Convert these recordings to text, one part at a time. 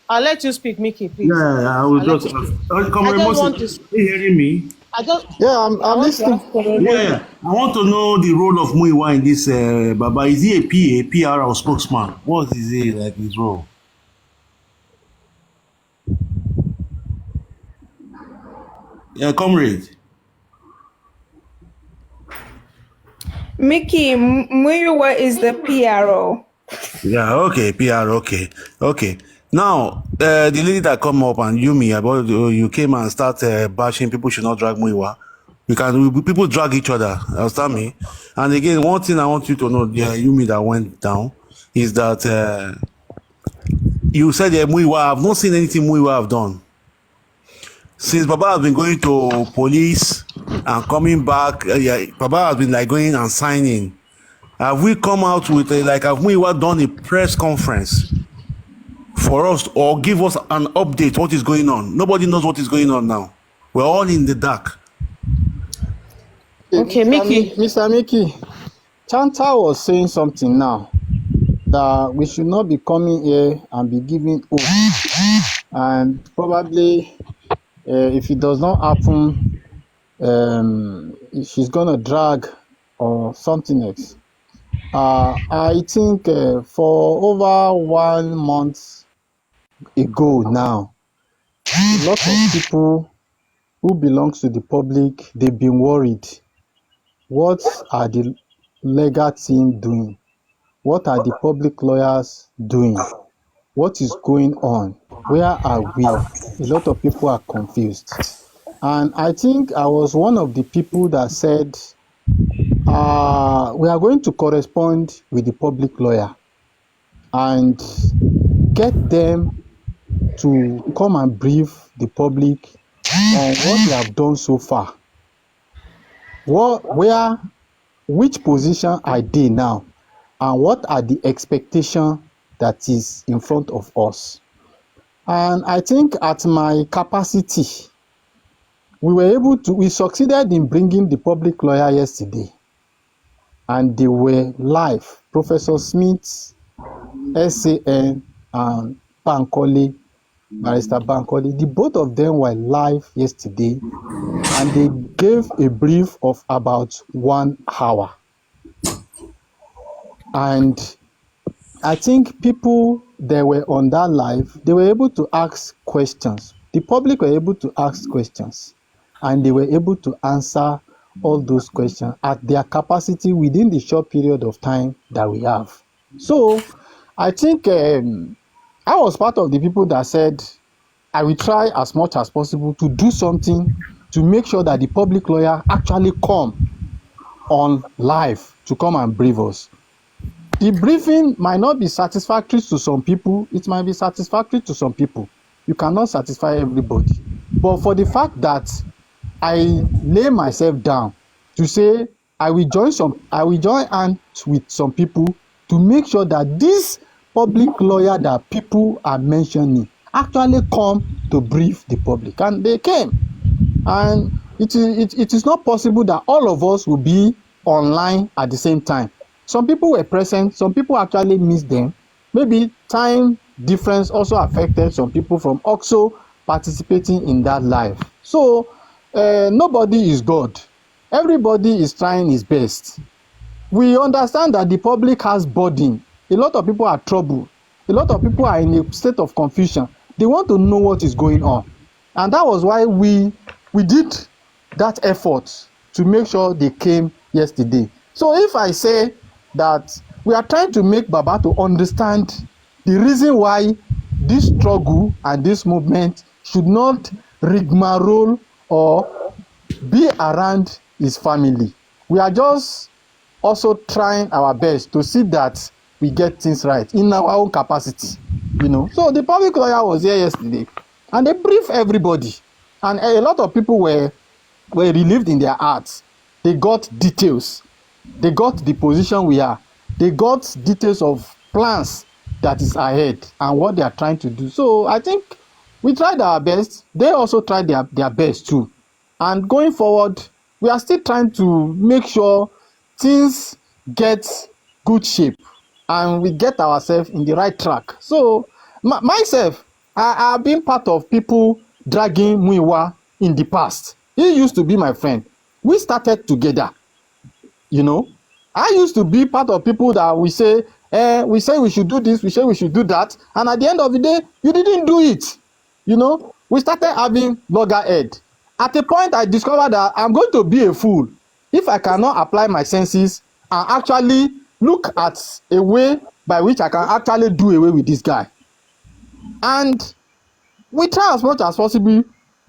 I'll let you speak, Mickey, please. Yeah, I will I'll let just. you speak. I Comrade just Moses, want to. are you hearing me? I just. Yeah, I I'm want to listening. ask Comrade Yeah, Moses. yeah. I want to know the role of Muiwa in this. Baba, is he a PA, PR, or spokesman? What is he like his role? Yeah, comrade. Mickey, Muiwa is the PRO. Yeah, okay, PR, okay, okay. Now, the lady that come up and Yumi about you came and start bashing people should not drag Muiwa. People drag each other. Understand me? And again, one thing I want you to know, the Yumi that went down, is that you said Muiwa. I've not seen anything Muiwa have done since Baba has been going to police and coming back. Yeah, Baba has been like going and signing. Have we come out with have Muiwa done a press conference for us or give us an update what is going on? Nobody knows what is going on now. We're all in the dark. Hey, Okay, Mickey. Mr. Mickey, Chanta was saying something now that we should not be coming here and be giving hope. And probably, if it does not happen, she's gonna drag or something else. I think for over 1 month ago now, a lot of people who belongs to the public, they've been worried. What are the legal team doing? What are the public lawyers doing? What is going on? Where are we? A lot of people are confused. And I think I was one of the people that said, we are going to correspond with the public lawyer and get them to come and brief the public on what they have done so far. Which position are they now? And what are the expectations that is in front of us? And I think at my capacity, we succeeded in bringing the public lawyer yesterday. And they were live. Professor Smith, SAN, and Bankole, Barrister Bankole, the both of them were live yesterday. And they gave a brief of about 1 hour. And I think people that were on that live, they were able to ask questions. The public were able to ask questions, and they were able to answer all those questions at their capacity within the short period of time that we have. So I think I was part of the people that said I will try as much as possible to do something to make sure that the public lawyer actually come on live to come and brief us. The briefing might not be satisfactory to some people. It might be satisfactory to some people. You cannot satisfy everybody. But for the fact that I lay myself down to say I will join hands with some people to make sure that this public lawyer that people are mentioning actually come to brief the public. And they came. And it is not possible that all of us will be online at the same time. Some people were present, some people actually missed them. Maybe time difference also affected some people from also participating in that live. So nobody is God. Everybody is trying his best. We understand that the public has burden. A lot of people are troubled. A lot of people are in a state of confusion. They want to know what is going on. And that was why we did that effort to make sure they came yesterday. So if I say that we are trying to make Baba to understand the reason why this struggle and this movement should not rigmarole or be around his family. We are just also trying our best to see that we get things right in our own capacity, So the public lawyer was here yesterday and they briefed everybody. And a lot of people were relieved in their hearts. They got details. They got the position we are. They got details of plans that is ahead and what they are trying to do. So I think we tried our best. They also tried their best too. And going forward, we are still trying to make sure things get good shape and we get ourselves in the right track. So myself, I've been part of people dragging Muiwa in the past. He used to be my friend. We started together, you know. I used to be part of people that we say we should do this, we say we should do that, and at the end of the day, you didn't do it. You know, we started having loggerhead. At a point, I discovered that I'm going to be a fool if I cannot apply my senses and actually look at a way by which I can actually do away with this guy. And we try as much as possible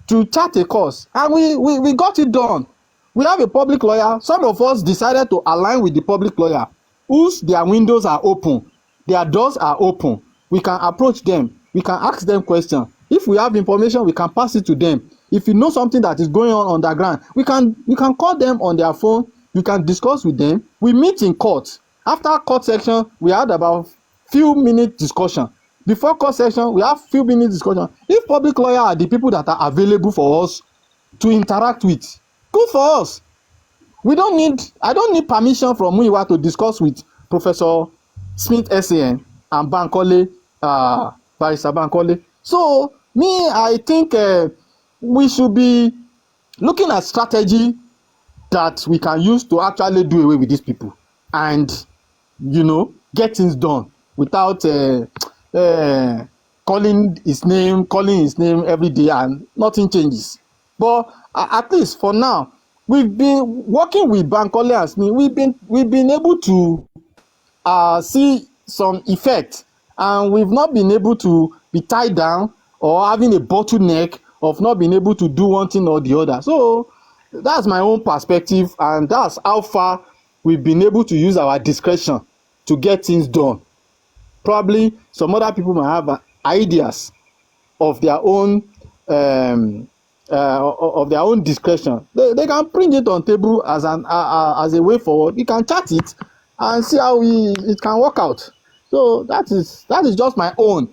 to chart a course, and we got it done. We have a public lawyer. Some of us decided to align with the public lawyer, whose their windows are open, their doors are open. We can approach them, we can ask them questions. If we have information, we can pass it to them. If you know something that is going on underground, we can call them on their phone. You can discuss with them. We meet in court. After court section, we had about few minute discussion. Before court section, we have few minute discussion. If public lawyer are the people that are available for us to interact with, good for us. I don't need permission from Muiwa to discuss with Professor Smith SAN and Bankole, Barrister Bankole. So I think we should be looking at strategy that we can use to actually do away with these people and, you know, get things done without calling his name every day and nothing changes. But at least for now, we've been working with Bankole and Smith. We've been able to see some effect, and we've not been able to be tied down or having a bottleneck of not being able to do one thing or the other. So that's my own perspective, and that's how far we've been able to use our discretion to get things done. Probably some other people might have ideas of their own discretion. They can bring it on table as a way forward. We can chat it and see how it can work out. So that is just my own.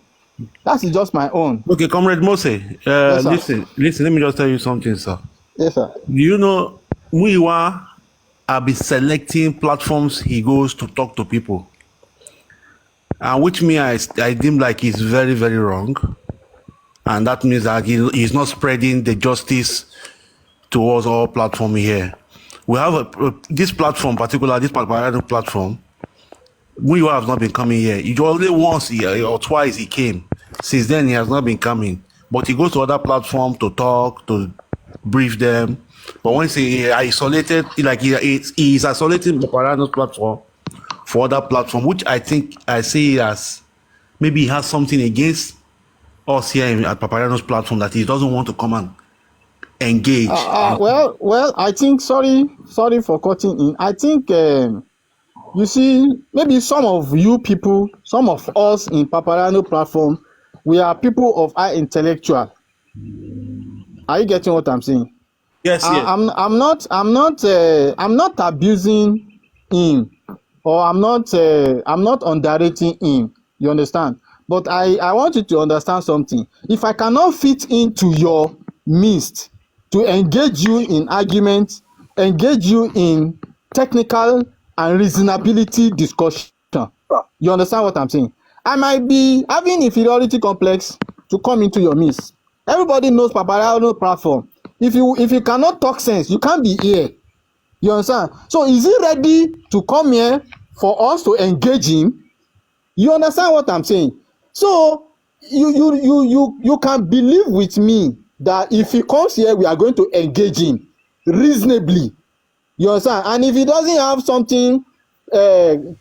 That is just my own. Okay, Comrade Mose, Yes, listen, let me just tell you something, sir. Yes, sir. Do you know Muiwa have been selecting platforms he goes to talk to people? And which me I deem like is very, very wrong. And that means that he's not spreading the justice towards all platform here. We have this platform, particular this Papariano platform. Muiwa has not been coming here. He only once or twice he came. Since then he has not been coming. But he goes to other platforms to talk, to brief them. But once he isolated, like he's isolating the Papariano platform for other platform, which I think I see as maybe he has something against us here at Papariano's platform that he doesn't want to come and engage. Well, I think sorry for cutting in. I think you see, maybe some of you people, some of us in Papariano platform, we are people of high intellectual. Are you getting what I'm saying? Yes, yes. I'm not abusing him, or I'm not underrating him. You understand? But I want you to understand something. If I cannot fit into your midst to engage you in argument, engage you in technical and reasonability discussion, you understand what I'm saying? I might be having inferiority complex to come into your midst. Everybody knows Papariano platform. If you cannot talk sense, you can't be here. You understand? So is he ready to come here for us to engage him? You understand what I'm saying? So you can believe with me that if he comes here, we are going to engage him reasonably. You understand? And if he doesn't have something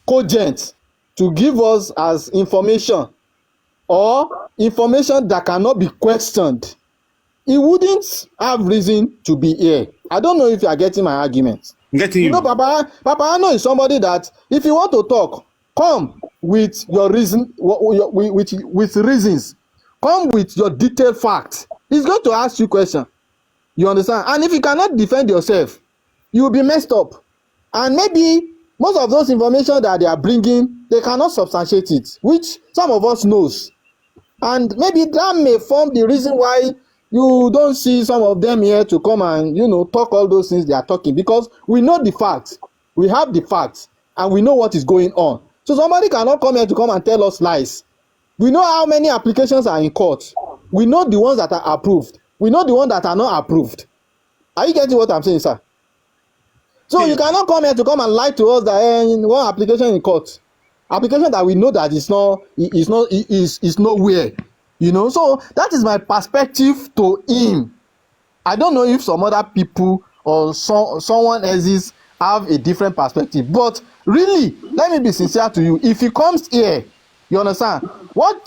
cogent to give us as information, or information that cannot be questioned, he wouldn't have reason to be here. I don't know if you are getting my argument. Getting you. You know, Papariano is somebody that if you want to talk, come with your reason, with reasons. Come with your detailed facts. He's going to ask you questions. You understand? And if you cannot defend yourself, you will be messed up. And maybe most of those information that they are bringing, they cannot substantiate it, which some of us knows. And maybe that may form the reason why you don't see some of them here to come and, talk all those things they are talking, because we know the facts. We have the facts, and we know what is going on. So somebody cannot come here to come and tell us lies. We know how many applications are in court. We know the ones that are approved. We know the ones that are not approved. Are you getting what I'm saying, sir? So you cannot come here to come and lie to us that one application in court, application that we know that is nowhere, you know. So that is my perspective to him. I don't know if some other people or someone else have a different perspective, but really, let me be sincere to you. If he comes here, you understand, what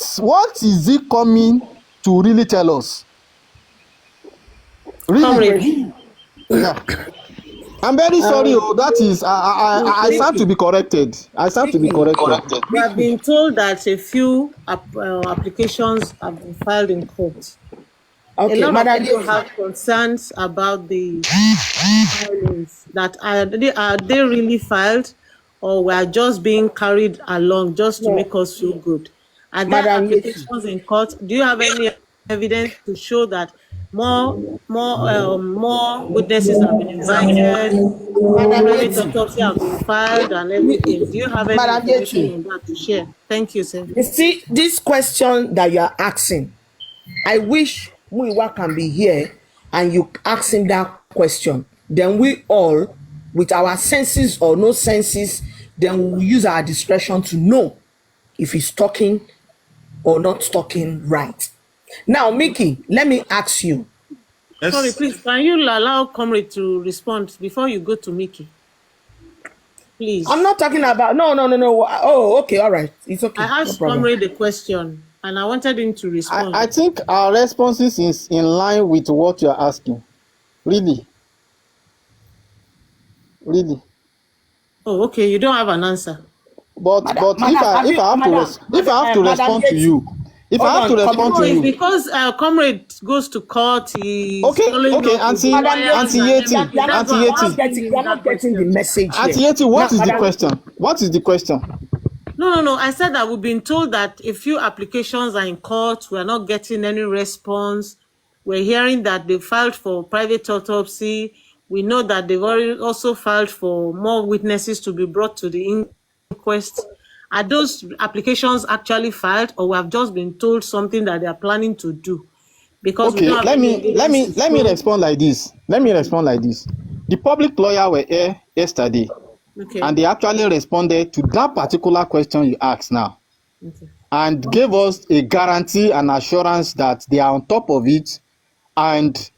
is he coming to really tell us? Really? Yeah. I'm very sorry. That is, I stand to be corrected. I stand to be corrected. We have been told that a few applications have been filed in court. Okay, a lot Madam of people have concerns about the filings. That are they really filed, or were just being carried along just to make us feel good? Are there Madam applications in court? Do you have any evidence to show that more witnesses have been invited, private autopsy have been filed, and everything? Do you have any information on that to share? Thank you, sir. You see, this question that you are asking, I wish Muiwa can be here and you ask him that question. Then we all, with our senses or no senses, then we'll use our discretion to know if he's talking or not talking right. Now, Mickey, let me ask you. Yes. Sorry, please, can you allow Comrade to respond before you go to Mickey? Please. I'm not talking about, no. Oh, okay, all right. It's okay. I asked Comrade the question, and I wanted him to respond. I think our responses is in line with what you're asking. Really. Oh, okay, you don't have an answer. But if I have to respond to you, it's because Comrade goes to court. He's okay, Auntie Yeti, you're not getting the message. Auntie Yeti, what is the question? What is the question? No. I said that we've been told that a few applications are in court. We're not getting any response. We're hearing that they filed for private autopsy. We know that they've already also filed for more witnesses to be brought to the inquest. Are those applications actually filed, or we have just been told something that they are planning to do? Because okay, let me respond like this. The public lawyer were here yesterday, okay, and they actually responded to that particular question you asked now, okay, and gave us a guarantee and assurance that they are on top of it, and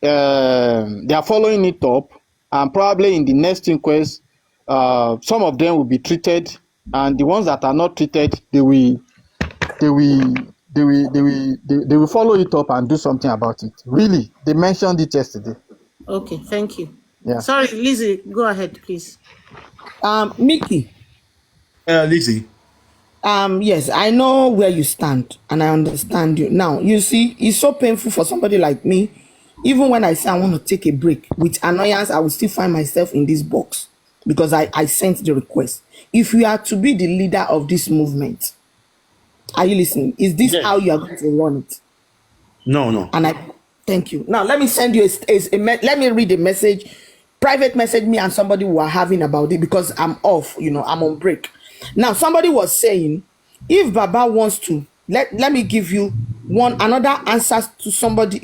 they are following it up, and probably in the next inquest, some of them will be treated. And the ones that are not treated, they will follow it up and do something about it. Really, they mentioned it yesterday. Okay, thank you. Yeah. Sorry, Lizzie, go ahead, please. Mickey. Lizzie. Yes, I know where you stand and I understand you. Now, you see, it's so painful for somebody like me. Even when I say I want to take a break, with annoyance, I will still find myself in this box because I sent the request. If you are to be the leader of this movement, are you listening? Is this how you are going to run it? No. And I thank you. Now let me send you let me read a message, private message me and somebody who are having about it because I'm off, I'm on break. Now somebody was saying, if Baba wants to, let me give you another answer to somebody,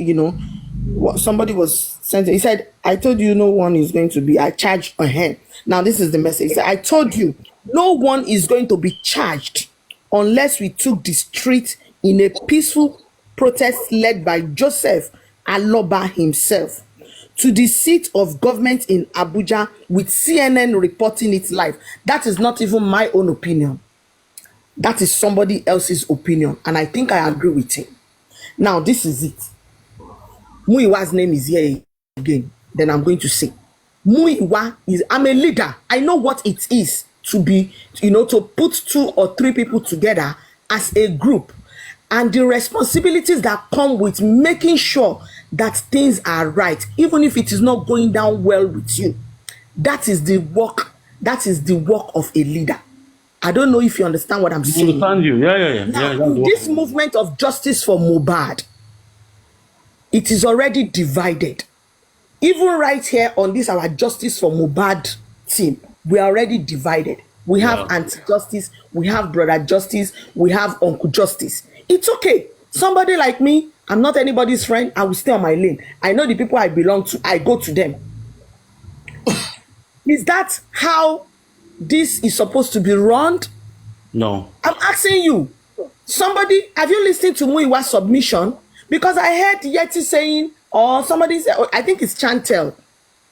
what somebody was sending. He said, I told you no one is going to be charged on hand. Now this is the message. He said, I told you no one is going to be charged unless we took the street in a peaceful protest led by Joseph Aloba himself to the seat of government in Abuja with CNN reporting it live. That is not even my own opinion. That is somebody else's opinion. And I think I agree with him. Now, this is it. Muiwa's name is here again. Then I'm going to say, Muiwa I'm a leader. I know what it is to be, to put 2 or 3 people together as a group and the responsibilities that come with making sure that things are right, even if it is not going down well with you. That is the work of a leader. I don't know if you understand what I'm saying. I understand you. Yeah. Now, this movement of justice for Mohbad, it is already divided. Even right here on this, our Justice for Mohbad team, we are already divided. We have anti-justice, we have brother justice, we have uncle justice. It's okay. Somebody like me, I'm not anybody's friend. I will stay on my lane. I know the people I belong to. I go to them. Is that how this is supposed to be run? No. I'm asking you. Somebody, have you listened to Muiwa's submission? Because I heard Yeti saying, or somebody said, I think it's Chantel,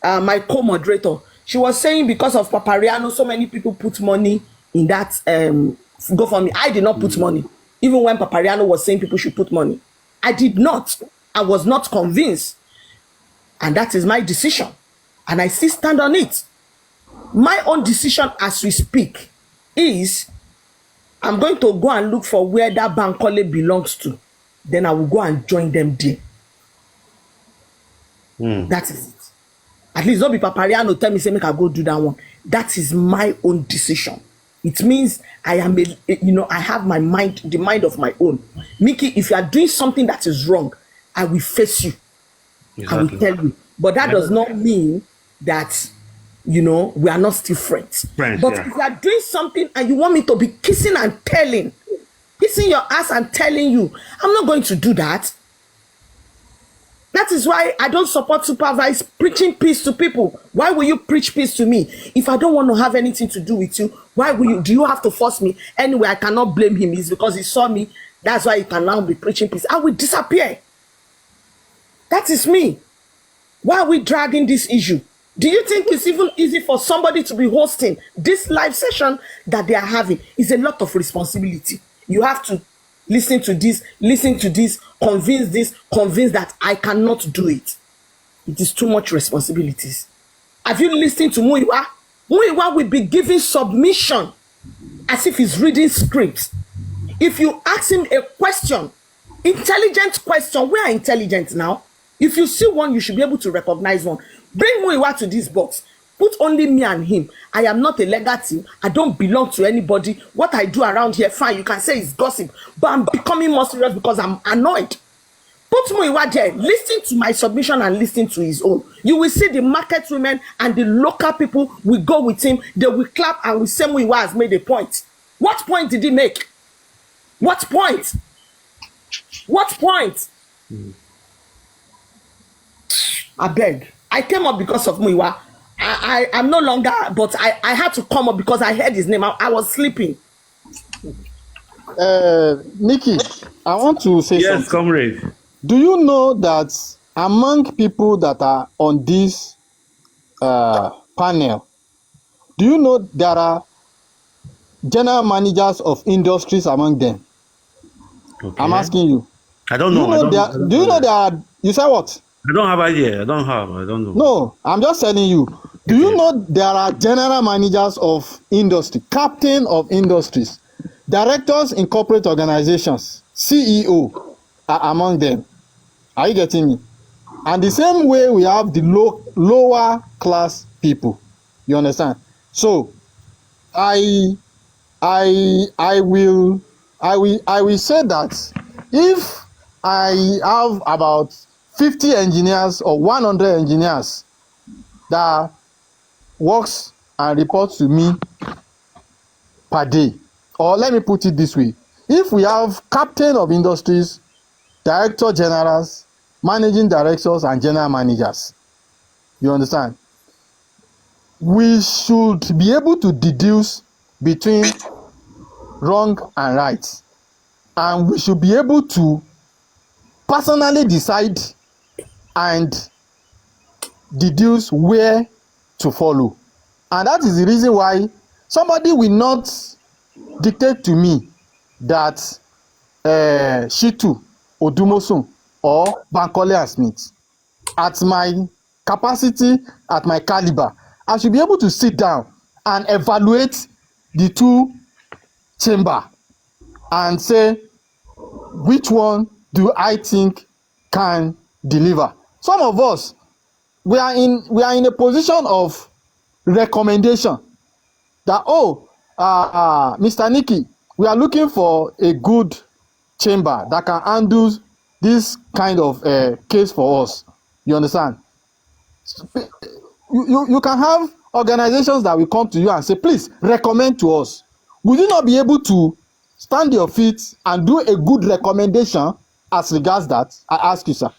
my co-moderator. She was saying because of Papariano, so many people put money in that GoFundMe. I did not put money. Even when Papariano was saying people should put money. I did not. I was not convinced. And that is my decision. And I still stand on it. My own decision as we speak is I'm going to go and look for where that Bankole belongs to. Then I will go and join them there. That is it. At least don't be Papariano tell me, say, make I go do that one. That is my own decision. It means I am, I have my mind, the mind of my own. Mickey, if you are doing something that is wrong, I will face you. Exactly. I will tell you. But that does not mean that, we are not still friends. But if you are doing something and you want me to be kissing and telling, kissing your ass and telling you, I'm not going to do that. That is why I don't support supervised preaching peace to people. Why will you preach peace to me? If I don't want to have anything to do with you, why will you? Do you have to force me? Anyway, I cannot blame him. It's because he saw me. That's why he can now be preaching peace. I will disappear. That is me. Why are we dragging this issue? Do you think it's even easy for somebody to be hosting this live session that they are having? It's a lot of responsibility. You have to listen to this, convince that I cannot do it. It is too much responsibilities. Have you listened to Muiwa? Muiwa will be giving submission as if he's reading scripts. If you ask him a question, intelligent question, we are intelligent now. If you see one, you should be able to recognize one. Bring Muiwa to this box. Put only me and him. I am not a legal team. I don't belong to anybody. What I do around here, fine, you can say it's gossip. But I'm becoming more serious because I'm annoyed. Put Muiwa there. Listen to my submission and listen to his own. You will see the market women and the local people will go with him. They will clap and will say Muiwa has made a point. What point did he make? What point? What point? I beg. I came up because of Muiwa. I'm no longer, but I had to come up because I heard his name. I was sleeping. Nikki, I want to say something. Yes, comrade. Do you know that among people that are on this panel, do you know there are general managers of industries among them? Okay. I'm asking you. I don't know. Do you know there are, you said what? I don't have idea. I don't know. No, I'm just telling you. Do you know there are general managers of industry, captain of industries, directors in corporate organizations, CEO are among them? Are you getting me? And the same way we have the lower class people. You understand? So I will say that if I have about 50 engineers or 100 engineers that works and reports to me per day, or let me put it this way, if we have captain of industries, director generals, managing directors and general managers, you understand, we should be able to deduce between wrong and right, and we should be able to personally decide and deduce where to follow. And that is the reason why somebody will not dictate to me that Shitu, Odumosun or Bankole and Smith, at my capacity, at my caliber, I should be able to sit down and evaluate the two chamber and say which one do I think can deliver. Some of us, we are in a position of recommendation that, Mr. Nikki, we are looking for a good chamber that can handle this kind of case for us. You understand? You can have organizations that will come to you and say, please recommend to us. Would you not be able to stand your feet and do a good recommendation as regards that? I ask you, sir.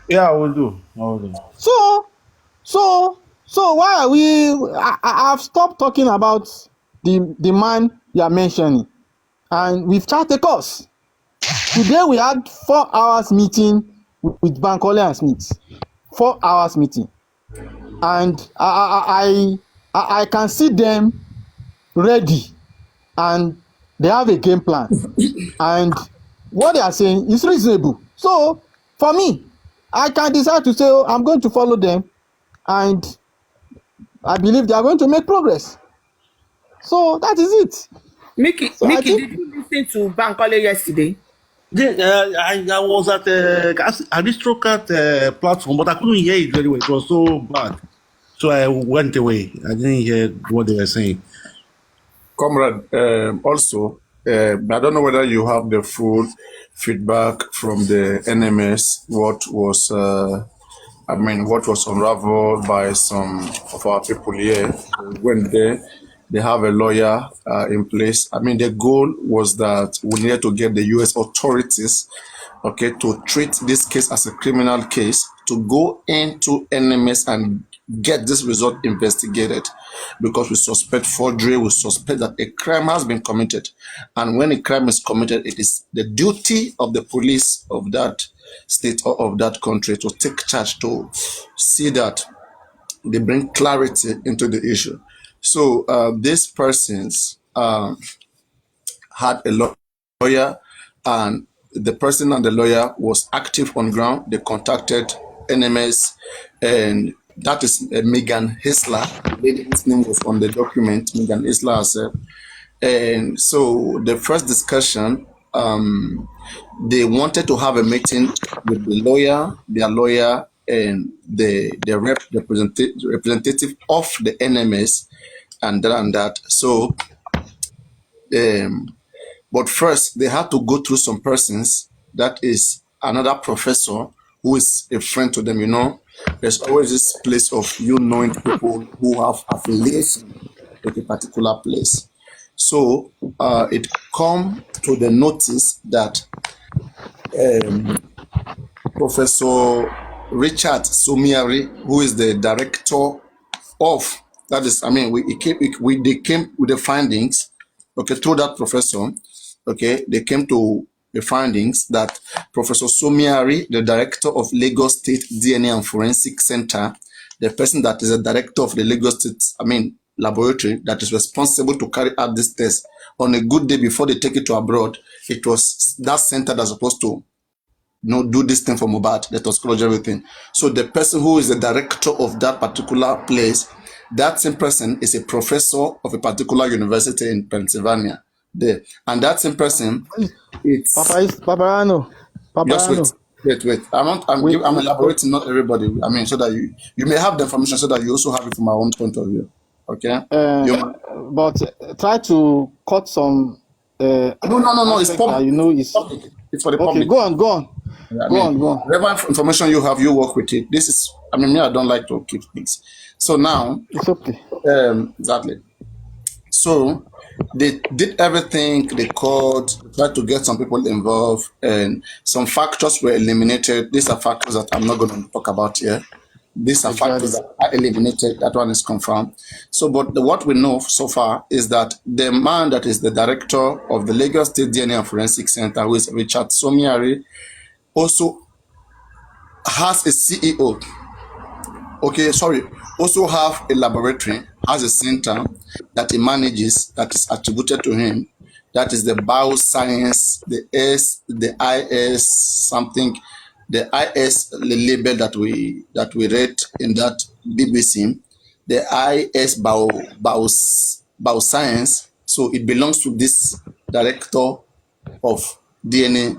Yeah, I will do. I will do. So why are we? I've stopped talking about the man you are mentioning, and we've charted a course. Today we had 4 hours meeting with Bankole and Smith. 4 hours meeting, and I can see them ready, and they have a game plan, and what they are saying is reasonable. So for me, I can decide to say, oh, I'm going to follow them, and I believe they are going to make progress. So that is it. Mickey, So I did think you listen to Bankole yesterday? I was at a Aristocrat platform, but I couldn't hear it very well. It was so bad. So I went away. I didn't hear what they were saying. Comrade, also, I don't know whether you have the full feedback from the NMS, what was unraveled by some of our people here. When they have a lawyer in place. I mean, the goal was that we needed to get the U.S. authorities, okay, to treat this case as a criminal case, to go into NMS and get this result investigated, because we suspect forgery, we suspect that a crime has been committed. And when a crime is committed, it is the duty of the police of that state or of that country to take charge to see that they bring clarity into the issue. So these persons had a lawyer, and the person and the lawyer was active on ground. They contacted NMS, and that is Megan Hisler. The lady's name was on the document, Megan Hisler herself. And so the first discussion, they wanted to have a meeting with the lawyer, their lawyer, and the representative of the NMS, and that. So, but first they had to go through some persons. That is another professor who is a friend to them. You know, there's always this place of you knowing people who have affiliation with a particular place. So it come to the notice that Professor Richard Somiari, who is the director of that is, I mean, they came with the findings, okay, through that professor, okay, they came to the findings that Professor Somiari, the director of Lagos State DNA and Forensic Center, the person that is the director of the Lagos State, laboratory that is responsible to carry out this test, on a good day before they take it to abroad, it was that center that's supposed to do this thing for Mohbad, the toxicology, everything. So the person who is the director of that particular place, that same person is a professor of a particular university in Pennsylvania. There, and that same person, it's Paparano. just wait. I'm elaborating, not everybody. I mean, so that you may have the information, so that you also have it from our own point of view. Okay. But try to cut some. No. It's public. You know, it's for the public. Okay, go on. Go on. Whatever information you have, you work with it. This is, me, I don't like to keep things. So now, it's okay. Exactly. So they did everything they could, tried to get some people involved, and some factors were eliminated. These are factors that I'm not going to talk about here. These are factors that are eliminated. That one is confirmed. So, but what we know so far is that the man that is the director of the Lagos State DNA and Forensic Center, who is Richard Somiari, also has a CEO. Also have a laboratory, has a center that he manages, that is attributed to him. That is the bioscience, the IS something, the IS label that we read in that BBC, the IS bioscience. So it belongs to this director of DNA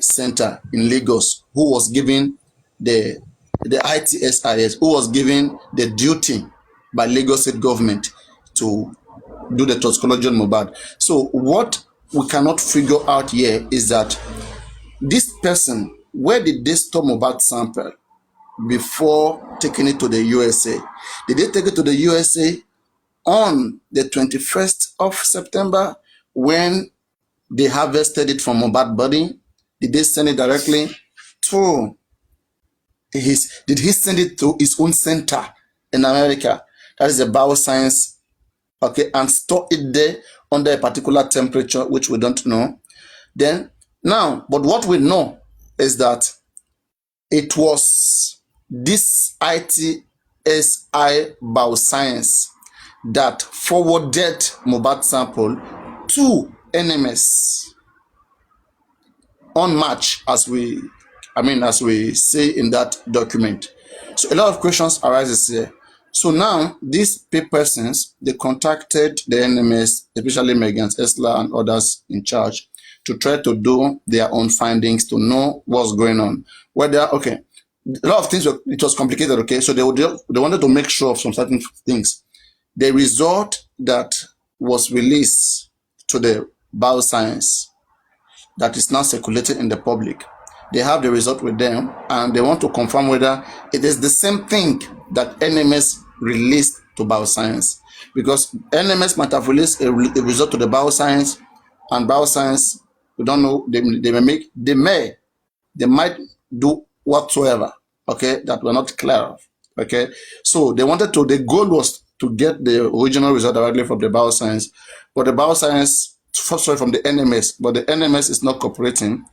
center in Lagos, who was given the ITSIS, who was given the duty by Lagos State government to do the toxicology on Mohbad. So what we cannot figure out here is that this person, where did they store Mohbad sample before taking it to the USA? Did they take it to the USA on the 21st of September, when they harvested it from Mohbad's body, did they send it directly to did he send it to his own center in America? That is a bioscience, okay, and store it there under a particular temperature, which we don't know. Then, now, but what we know is that it was this ITSI Bioscience that forwarded Mohbad sample to NMS on March, as we say in that document. So a lot of questions arises here. So now these persons, they contacted the NMS, especially Megan Esler and others in charge, to try to do their own findings to know what's going on. Whether, okay, a lot of things, it was complicated, okay? So they wanted to make sure of some certain things. The result that was released to the bioscience that is now circulated in the public, they have the result with them, and they want to confirm whether it is the same thing that NMS released to bioscience. Because NMS might have released a result to the bioscience, and bioscience, we don't know, they might do whatsoever, okay, that we're not clear of, okay. So they wanted to, the goal was to get the original result directly from the bioscience, but the bioscience, sorry, from the NMS, but the NMS is not cooperating.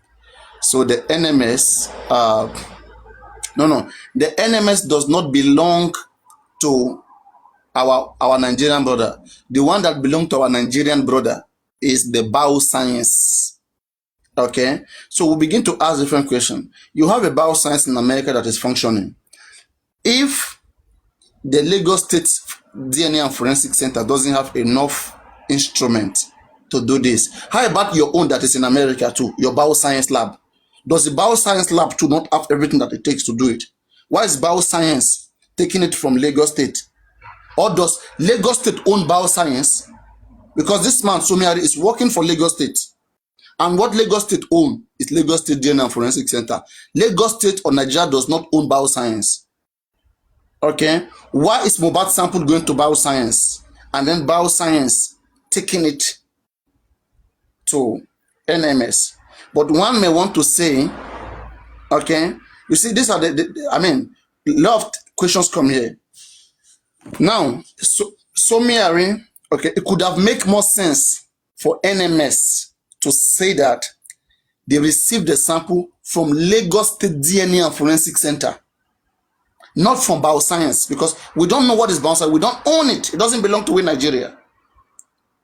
So the NMS, the NMS does not belong to our Nigerian brother. The one that belongs to our Nigerian brother is the bioscience. Okay, so we begin to ask different questions. You have a bioscience in America that is functioning. If the Lagos State DNA and Forensic Center doesn't have enough instrument to do this, how about your own that is in America too, your bioscience lab? Does the bioscience lab too not have everything that it takes to do it? Why is bioscience taking it from Lagos State? Or does Lagos State own bioscience? Because this man, Somiari, is working for Lagos State. And what Lagos State owns is Lagos State DNA and Forensic Center. Lagos State or Nigeria does not own bioscience. Okay? Why is Mohbad sample going to bioscience? And then bioscience taking it to NMS? But one may want to say, okay, you see, these are a lot of questions come here. Now, Somiari, okay, it could have made more sense for NMS to say that they received the sample from Lagos State DNA and Forensic Center, not from bioscience, because we don't know what is bioscience. We don't own it. It doesn't belong to Nigeria.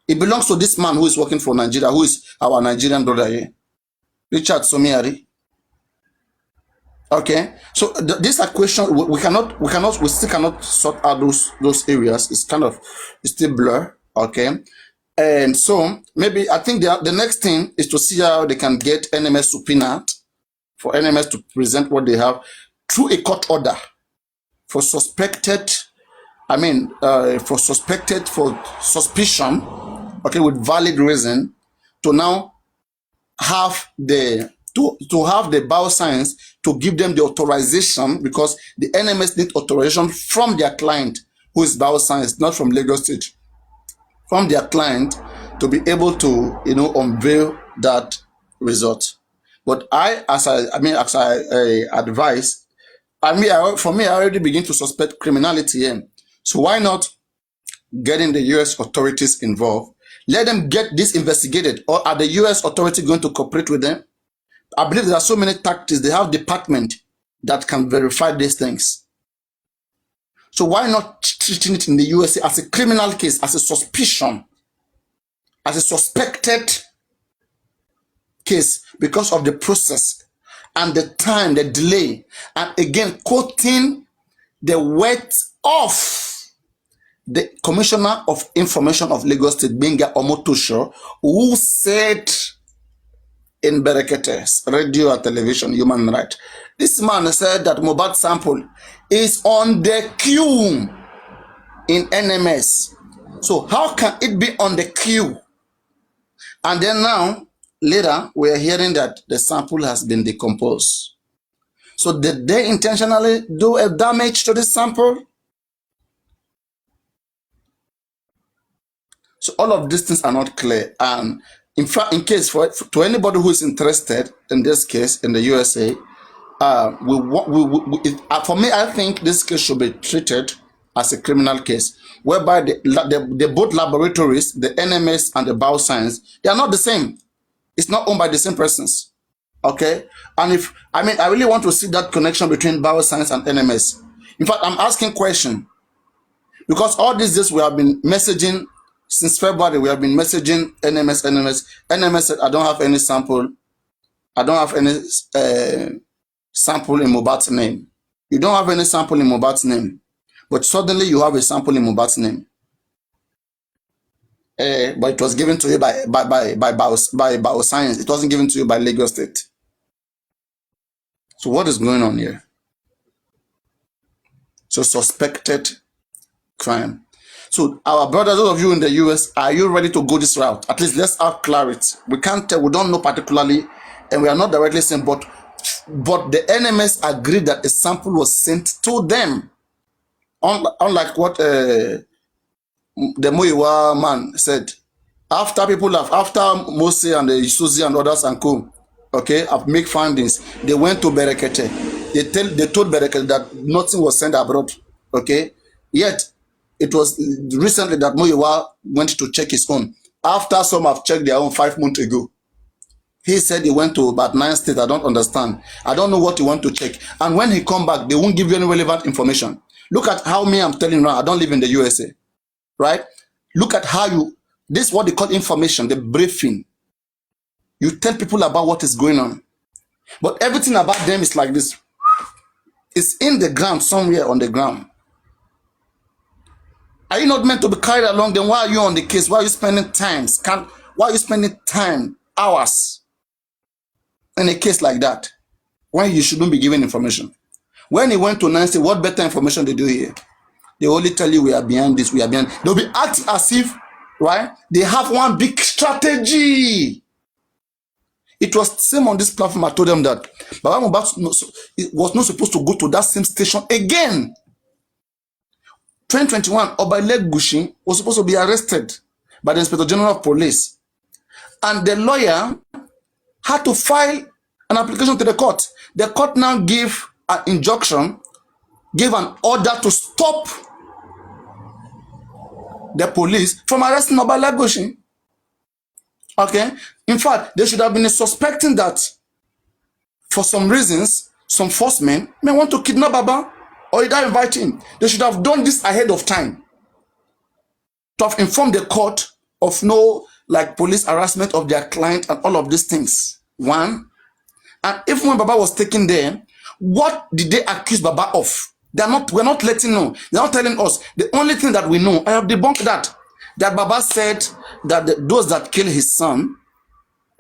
It belongs to this man who is working for Nigeria, who is our Nigerian brother here, Richard Somiari. Okay, so these are questions we still cannot sort out those areas. It's still blur. Okay, and so maybe I think the next thing is to see how they can get NMS subpoenaed, for NMS to present what they have through a court order for suspicion, okay, with valid reason, to now have the bioscience to give them the authorization, because the NMS need authorization from their client, who is bioscience, not from Lagos State, from their client, to be able to unveil that result. But as I advise, for me, I already begin to suspect criminality here. So why not getting the US authorities involved? Let them get this investigated. Or are the US authority going to cooperate with them? I believe there are so many tactics. They have department that can verify these things. So why not treating it in the USA as a criminal case, as a suspicion, as a suspected case, because of the process and the time, the delay, and again quoting the words of the Commissioner of Information of Lagos State, Benga Omotosho, who said in Bereketes radio and television human rights, this man said that Mohbad sample is on the queue in NMS. So how can it be on the queue? And then now, later, we are hearing that the sample has been decomposed. So did they intentionally do a damage to the sample? So all of these things are not clear. And in fact, in case to anybody who is interested in this case in the USA, for me, I think this case should be treated as a criminal case, whereby the both laboratories, the NMS and the Bioscience, they are not the same. It's not owned by the same persons. Okay, and I really want to see that connection between Bioscience and NMS. In fact, I'm asking question because all these days we have been messaging since February. We have been messaging NMS. NMS said, I don't have any sample. I don't have any sample in Mobat's name. You don't have any sample in Mobat's name, but suddenly you have a sample in Mobat's name. But it was given to you by Bioscience. It wasn't given to you by Lagos State. So what is going on here? So suspected crime. So our brothers, those of you in the US, are you ready to go this route? At least let's have clarity. We can't tell, we don't know particularly, and we are not directly saying, but the NMS agreed that a sample was sent to them. Unlike what the Muiwa man said. After Mose and the Susie and others and co, okay, have made findings, they went to Berekete. They told Berekete that nothing was sent abroad, okay? Yet, it was recently that Muiwa went to check his own. After some have checked their own 5 months ago. He said he went to about 9 states. I don't understand. I don't know what he want to check. And when he come back, they won't give you any relevant information. Look at how I'm telling you now, I don't live in the USA, right? Look at how this is what they call information, the briefing. You tell people about what is going on. But everything about them is like this. It's in the ground, somewhere on the ground. Are you not meant to be carried along? Then why are you on the case? Why are you spending time? Why are you spending time, hours, in a case like that? When you shouldn't be given information. When he went to Nancy, what better information they do here? They only tell you we are behind this, we are behind. They'll be acting as if, right? They have one big strategy. It was the same on this platform. I told them that Baba Mohbad was not supposed to go to that same station again. 2021, Obaile Gushin was supposed to be arrested by the Inspector General of Police. And the lawyer had to file an application to the court. The court now gave an injunction, gave an order to stop the police from arresting Obaile Gushin. Okay? In fact, they should have been suspecting that for some reasons, some force men may want to kidnap Baba or either invite him. They should have done this ahead of time to have informed the court of no police harassment of their client and all of these things. One. And even when Baba was taken there, what did they accuse Baba of? We're not letting know. They're not telling us. The only thing that we know, I have debunked that Baba said that those that kill his son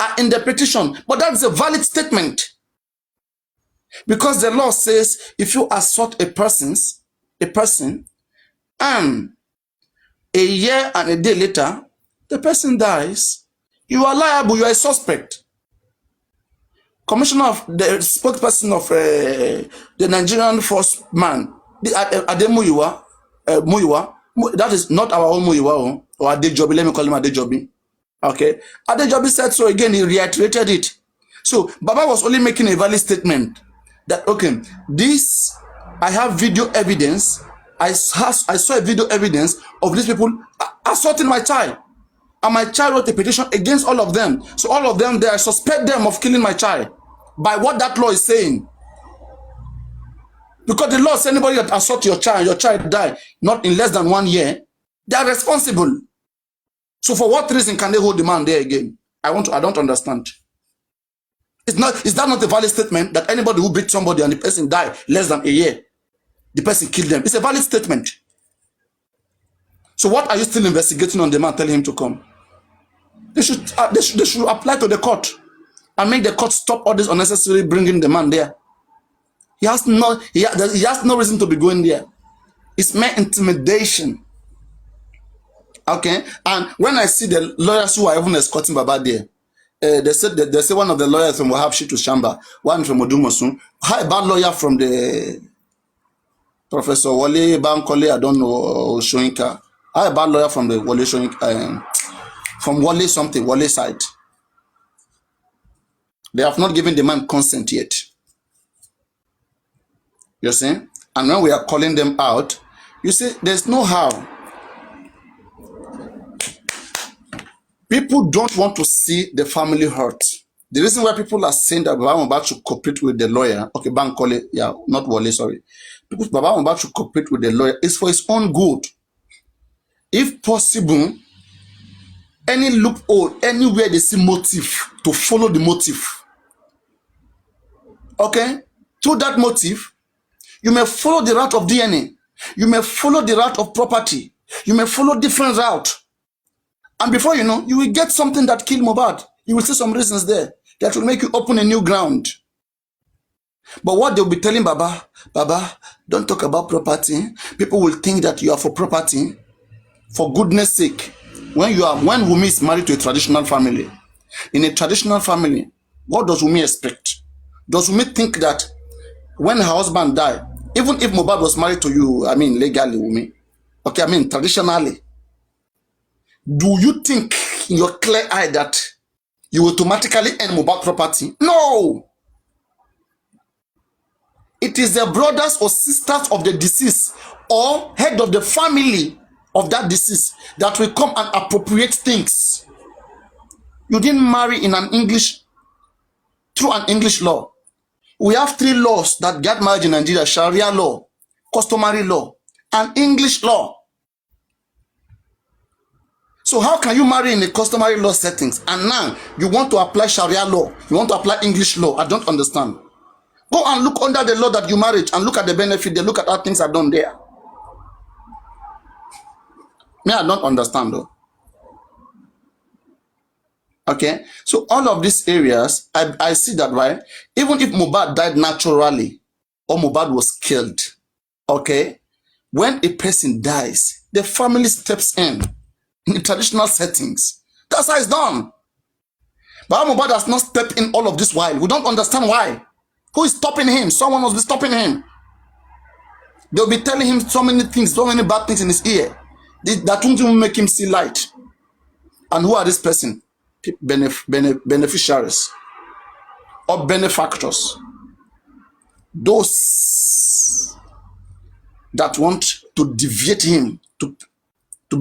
are in the petition. But that's a valid statement. Because the law says if you assault a person, and a year and a day later, the person dies, you are liable, you are a suspect. The spokesperson of the Nigerian Force Man, Muiwa, that is not our own Muiwa, or Adejobi, let me call him Adejobi. Okay, Adejobi said so again, he reiterated it. So Baba was only making a valid statement that, okay, this, I have video evidence, I saw a video evidence of these people assaulting my child. And my child wrote a petition against all of them. So all of them, I suspect them of killing my child. By what that law is saying. Because the law says anybody that assault your child die, not in less than 1 year, they are responsible. So for what reason can they hold the man there again? I don't understand. Is that not a valid statement that anybody who beat somebody and the person died less than a year, the person killed them? It's a valid statement. So what are you still investigating on the man, telling him to come? They should apply to the court and make the court stop all this unnecessary bringing the man there. He has no reason to be going there. It's mere intimidation. Okay, and when I see the lawyers who are even escorting Baba there, they say one of the lawyers from Wahab Shitu Shamba, one from Odumosun, how about lawyer from the Professor Wale Bankole, I don't know, Shoinka, How about lawyer from the from Wale side? They have not given the man consent yet. You see? And when we are calling them out, you see, there's no how. People don't want to see the family hurt. The reason why people are saying that Baba Mohbad should cooperate with the lawyer, okay, Bankole, yeah, not Wale, sorry. Baba Mohbad should cooperate with the lawyer is for his own good. If possible, any loophole, anywhere they see motive, to follow the motive. Okay? Through that motive, you may follow the route of DNA. You may follow the route of property. You may follow different route. And before you know, you will get something that killed Mohbad. You will see some reasons there that will make you open a new ground. But what they'll be telling Baba, don't talk about property. People will think that you are for property. For goodness sake, when Wunmi is married to a traditional family, in a traditional family, what does Wunmi expect? Does Wunmi think that when her husband died, even if Mohbad was married to you, I mean legally, Wunmi, okay, I mean traditionally, do you think in your clear eye that you automatically earn Mohbad property? No! It is the brothers or sisters of the deceased or head of the family of that deceased that will come and appropriate things. You didn't marry in an English, through an English law. We have 3 laws that get married in Nigeria: Sharia law, customary law, and English law. So how can you marry in a customary law settings and now you want to apply Sharia law, you want to apply English law? I don't understand. Go and look under the law that you married and look at the benefit. They look at how things are done there. Me, I don't understand though. Okay, so all of these areas, I see that, right? Even if Mohbad died naturally or Mohbad was killed, okay, when a person dies, the family steps in the traditional settings. That's how it's done. But Mohbad has not stepped in all of this while. We don't understand why. Who is stopping him? Someone must be stopping him. They'll be telling him so many things, so many bad things in his ear that won't even make him see light. And who are this person? Beneficiaries or benefactors. Those that want to deviate him, to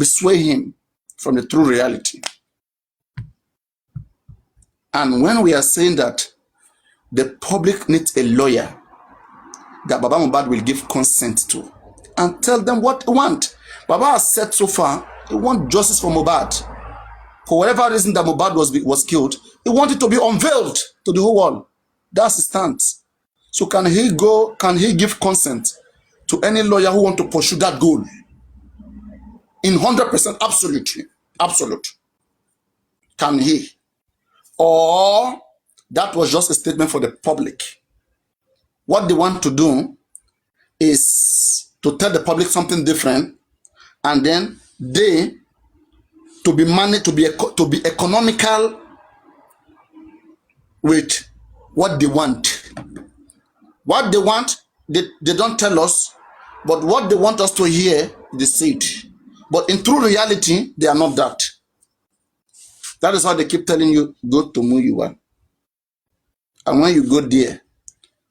sway him from the true reality. And when we are saying that the public needs a lawyer that Baba Mohbad will give consent to and tell them what they want. Baba has said so far, he wants justice for Mohbad. For whatever reason that Mohbad was killed, he wanted to be unveiled to the whole world. That's his stance. So can he give consent to any lawyer who wants to pursue that goal? In 100%, absolutely. Absolute. Can he? Or that was just a statement for the public. What they want to do is to tell the public something different, and then they to be managed to be economical with what they want. What they want, they don't tell us, but what they want us to hear, they say it. But in true reality, they are not that. That is how they keep telling you, go to Muyiwa. And when you go there,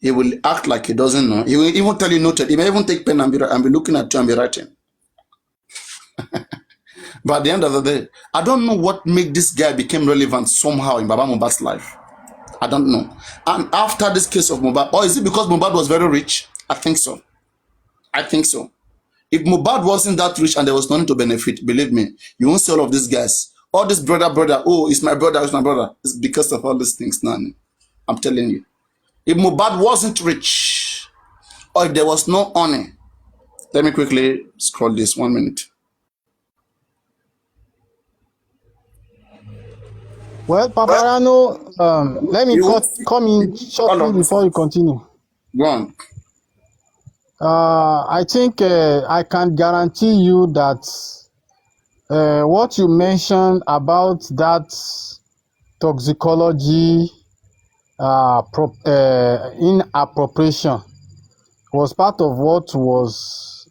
he will act like he doesn't know. He will even tell you noted. He may even take pen and be looking at you and be writing. But at the end of the day, I don't know what made this guy become relevant somehow in Baba Mohbad's life. I don't know. And after this case of Mohbad, or is it because Mohbad was very rich? I think so. I think so. If Mohbad wasn't that rich and there was nothing to benefit, believe me, you won't see all of these guys. All this brother, oh, it's my brother, it's my brother. It's because of all these things, Nani. I'm telling you. If Mohbad wasn't rich, or if there was no honor, let me quickly scroll this 1 minute. Well, Paparano, let me come in shortly before you continue. Go on. I think I can guarantee you that what you mentioned about that toxicology inappropriation was part of what was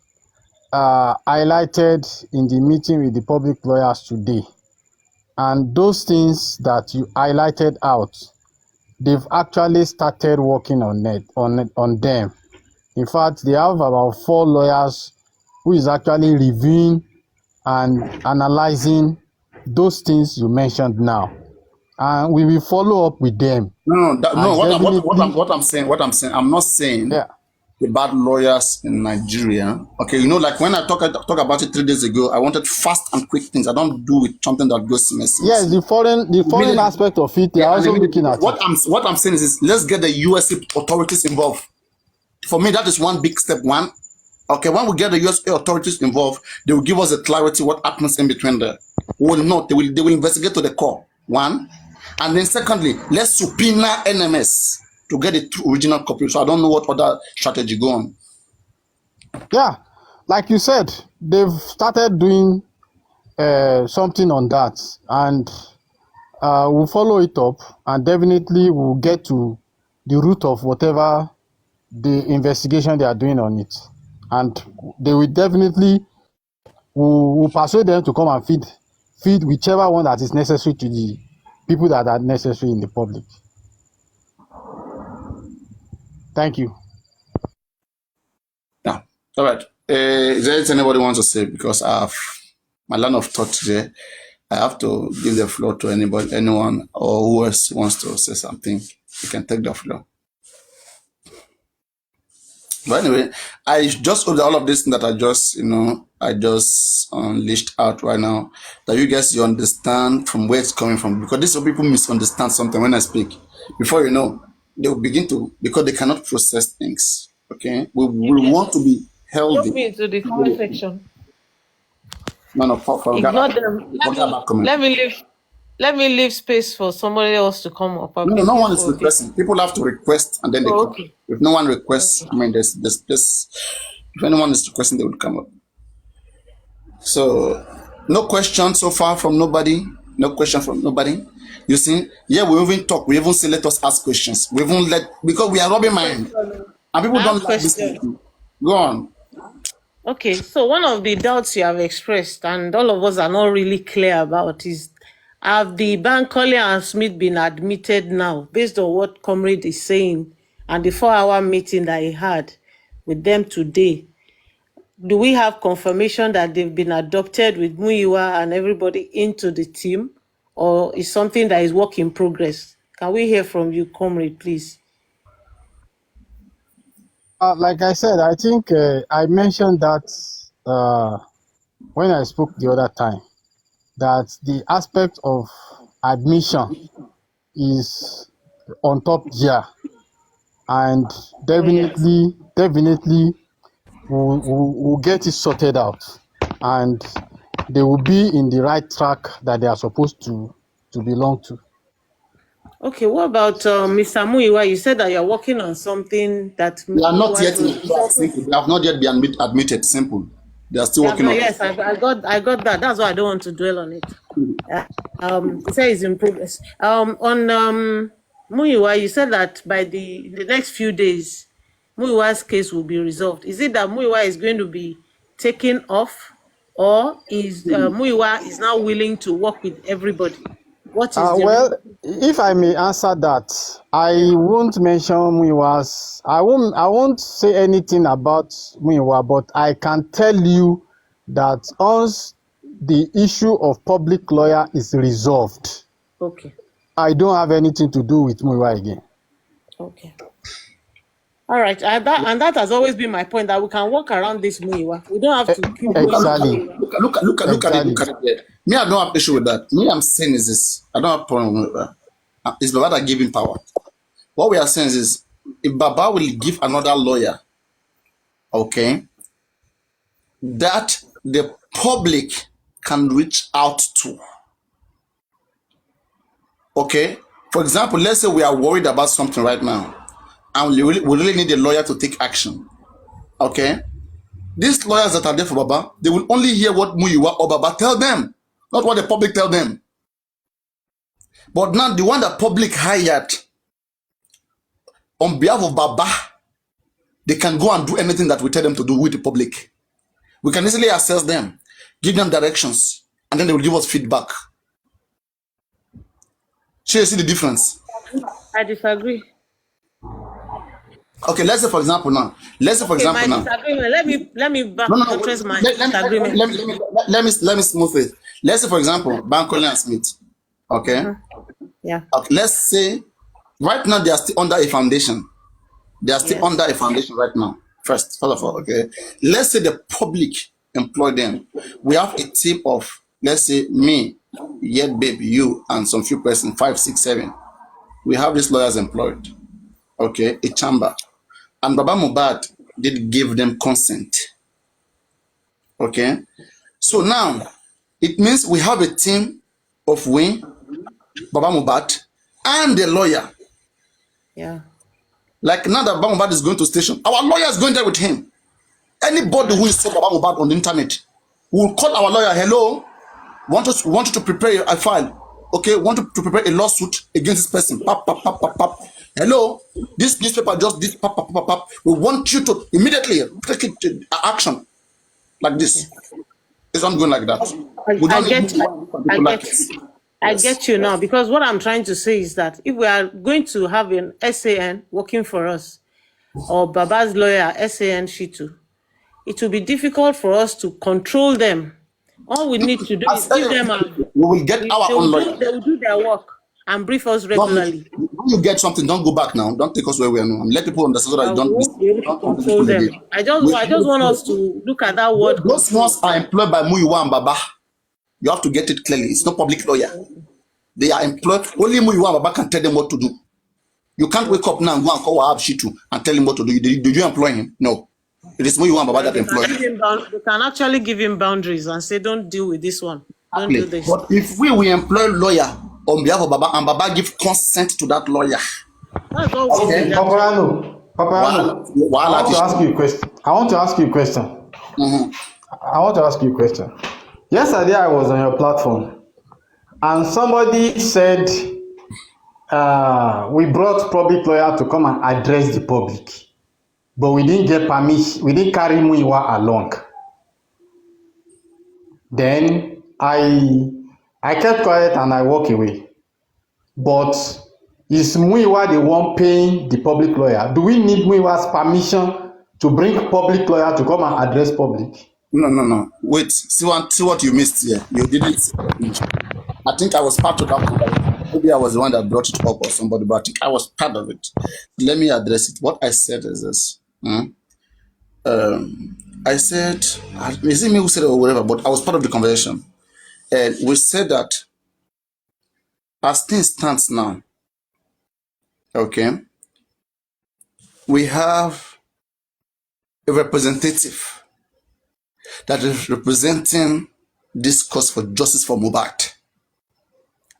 highlighted in the meeting with the public lawyers today. And those things that you highlighted out, they've actually started working on them. In fact, they have about 4 lawyers who is actually reviewing and analyzing those things you mentioned now. And we will follow up with them. No. And What I'm saying. I'm not saying yeah, the bad lawyers in Nigeria. Okay, like when I talk about it 3 days ago, I wanted fast and quick things. I don't do with something that goes messy. yes, the foreign aspect of it, they are also looking at what it. what I'm saying is let's get the USA authorities involved. For me, that is one big step. One, okay, when we get the USA authorities involved, they will give us a clarity what happens in between there. We will not. They will investigate to the core. One, and then secondly, let's subpoena NMS to get the original copy. So I don't know what other strategy go on. Yeah, like you said, they've started doing something on that, and we'll follow it up, and definitely we'll get to the root of whatever the investigation they are doing on it, and they will definitely will persuade them to come and feed whichever one that is necessary to the people that are necessary in the public. Thank you. Yeah. All right. Is there anything anybody wants to say? Because I have my line of thought today. I have to give the floor to anyone, or who else wants to say something. You can take the floor. But anyway, I just hope that all of this that I just unleashed out right now, that you guys you understand from where it's coming from. Because these people misunderstand something when I speak. Before you know, they will begin to, because they cannot process things. Okay, we want to be Drop healthy. me into the comment section. No, Ignore them. Let me leave space for somebody else to come up. No one is requesting. People have to request and then they come. Okay. If no one requests, I mean, there's if anyone is requesting, they would come up. So, no question so far from nobody. No question from nobody. You see, yeah, we even talk. We even say, let us ask questions. We even because we are rubbing mind. And people don't like this. Go on. Okay, so one of the doubts you have expressed, and all of us are not really clear about, is have the Bankole and Smith been admitted now, based on what Comrade is saying, and the 4-hour meeting that he had with them today? Do we have confirmation that they've been adopted with Muyiwa and everybody into the team, or is something that is work in progress? Can we hear from you, Comrade, please? Like I said, I think I mentioned that when I spoke the other time, that the aspect of admission is on top here, and definitely we'll get it sorted out, and they will be in the right track that they are supposed to belong to. Okay, what about Mr. Muyiwa? You said that you're working on something that They are not yet simple. They have not yet been admitted. Simple. They are still working on it. Yes, I got that. That's why I don't want to dwell on it. You say it's in progress. On Muyiwa, you said that by the next few days, Muyiwa's case will be resolved. Is it that Muyiwa is going to be taken off, or is Muyiwa is now willing to work with everybody? What is well, if I may answer that, I won't mention Muyiwa's. I won't say anything about Muyiwa, but I can tell you that once the issue of public lawyer is resolved, okay, I don't have anything to do with Muyiwa again. Okay. All right, and that has always been my point, that we can walk around this Muyiwa. We don't have to keep exactly. Look at it. Me, I don't have issue with that. Me, I'm saying is this. I don't have problem with that. It's Baba that gave him power. What we are saying is, if Baba will give another lawyer, okay, that the public can reach out to. Okay? For example, let's say we are worried about something right now, and we really need a lawyer to take action. Okay? These lawyers that are there for Baba, they will only hear what Muyiwa or Baba tell them, not what the public tell them. But now the one that public hired on behalf of Baba, they can go and do anything that we tell them to do with the public. We can easily assess them, give them directions, and then they will give us feedback. So you see the difference? I disagree. Okay, let's say for example now. Let's say for Okay, example my now. disagreement. Let me No, no, no. buttress my Let me disagreement. let me smooth it. Let's say for example, Bankole and Smith. Okay. Yeah. Okay. Let's say right now they are still under a foundation. They are still Yes. under a foundation right now. First of all, okay. Let's say the public employ them. We have a team of, let's say me, yet babe, you, and some few persons, 5, 6, 7. We have these lawyers employed. Okay, a chamber. And Baba Mohbad did give them consent. Okay. So now it means we have a team of we, Baba Mohbad, and the lawyer. Yeah. Like now that Baba Mohbad is going to station, our lawyer is going there with him. Anybody who is saw Baba Mohbad on the internet will call our lawyer. Hello, want you to prepare a file. Okay, want to prepare a lawsuit against this person. Pap, pap, pap, pap, pap. Hello, this newspaper just did pap, pap, pap, pap. We want you to immediately take it to action like this. It's not going like that. We I don't get need I like get it. I Yes. get you now, because what I'm trying to say is that if we are going to have an SAN working for us, or Baba's lawyer, SAN Shitu, it will be difficult for us to control them. All we need to do I is said give them we will get our own lawyer. they will do their work and brief us Don't, regularly. when you get something, don't go back now. Don't take us where we are now. And let people understand so that you We don't won't be able to don't control them. again. I just want us to look at that word Those control. ones are employed by Muyiwa and Baba. You have to get it clearly. It's not public lawyer. They are employed. Only Muyiwa and Baba can tell them what to do. You can't wake up now and go and call Wahab Shitu and tell him what to do. Did you employ him? No. It is Muyiwa and Baba that They can employed give him. him they can actually give him boundaries and say, don't deal with this one. Don't do this. But if we employ lawyer on behalf of Baba and Baba give consent to that lawyer, That's all we okay, need. Paparano, I want to ask you a question. I want to ask you a question. I want to ask you a question. Yesterday I was on your platform and somebody said we brought public lawyer to come and address the public, but we didn't get permission. We didn't carry Muyiwa along. Then I kept quiet and I walked away. But is Muyiwa the one paying the public lawyer? Do we need Muyiwa's permission to bring public lawyer to come and address public? No. Wait, see what you missed here. You didn't. I think I was part of that. Maybe I was the one that brought it up or somebody, but I think I was part of it. Let me address it. What I said is this. I said, is it me who said it or whatever, but I was part of the conversation. And we said that as things stands now, okay, we have a representative that is representing this cause for justice for Mohbad.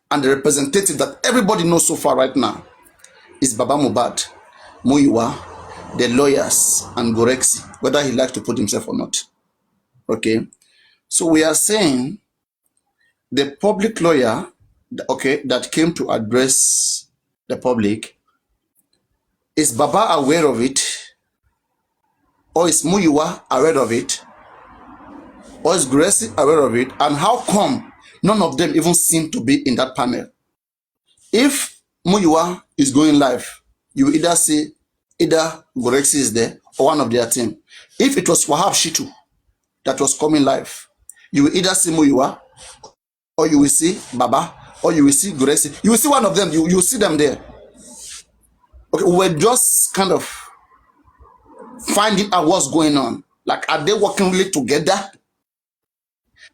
And the representative that everybody knows so far right now is Baba Mohbad, Muyiwa, the lawyers, and Gorexi, whether he likes to put himself or not. Okay? So we are saying the public lawyer, okay, that came to address the public, is Baba aware of it? Or is Muyiwa aware of it? Or is Gorexi aware of it? And how come none of them even seem to be in that panel? If Muyiwa is going live, you either see either Gorexi is there or one of their team. If it was Wahab Shitu that was coming live, you will either see Muyiwa or you will see Baba or you will see Gorexi. You will see one of them. You will see them there. Okay, we're just kind of finding out what's going on. Like, are they working really together?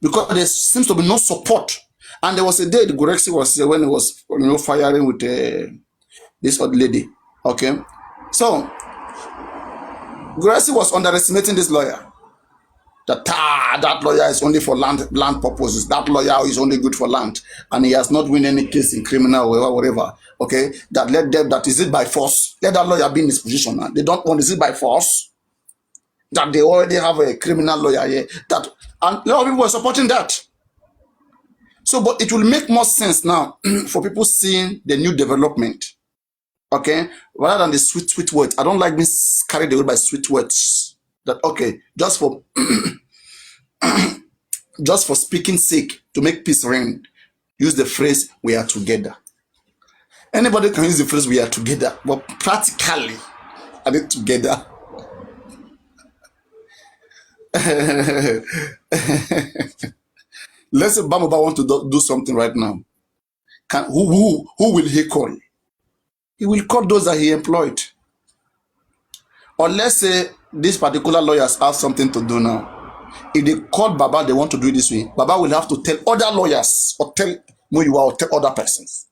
Because there seems to be no support. And there was a day the Gorexi was when he was, firing with this old lady. Okay, so Gorexi was underestimating this lawyer. That lawyer is only for land purposes. That lawyer is only good for land, and he has not win any case in criminal or whatever. Okay, that is it by force. Let that lawyer be in his position. Now. They don't want is it by force. That they already have a criminal lawyer here. And a lot of people were supporting that. So, but it will make more sense now for people seeing the new development. Okay, rather than the sweet words. I don't like being carried away by sweet words. That okay, just for just for speaking sake, to make peace reign, use the phrase, we are together. Anybody can use the phrase, we are together, but practically, are they together? Let's say Bamaba want to do something right now. Who will he call? He will call those that he employed. Or let's say these particular lawyers have something to do now. If they call Baba, they want to do it this way, Baba will have to tell other lawyers or tell Muyiwa or tell other persons.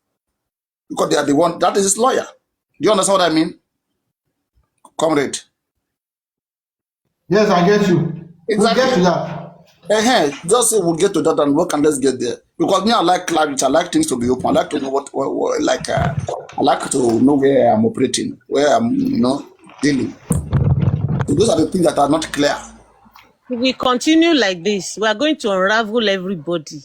Because they are the one, that is his lawyer. Do you understand what I mean? Comrade. Yes, I get you. Exactly. We'll get to that. Just say we'll get to that and work and let's get there. Because me, I like clarity. I like things to be open. I like to know what I like to know where I'm operating, where I'm, dealing. So those are the things that are not clear. If we continue like this, we are going to unravel everybody,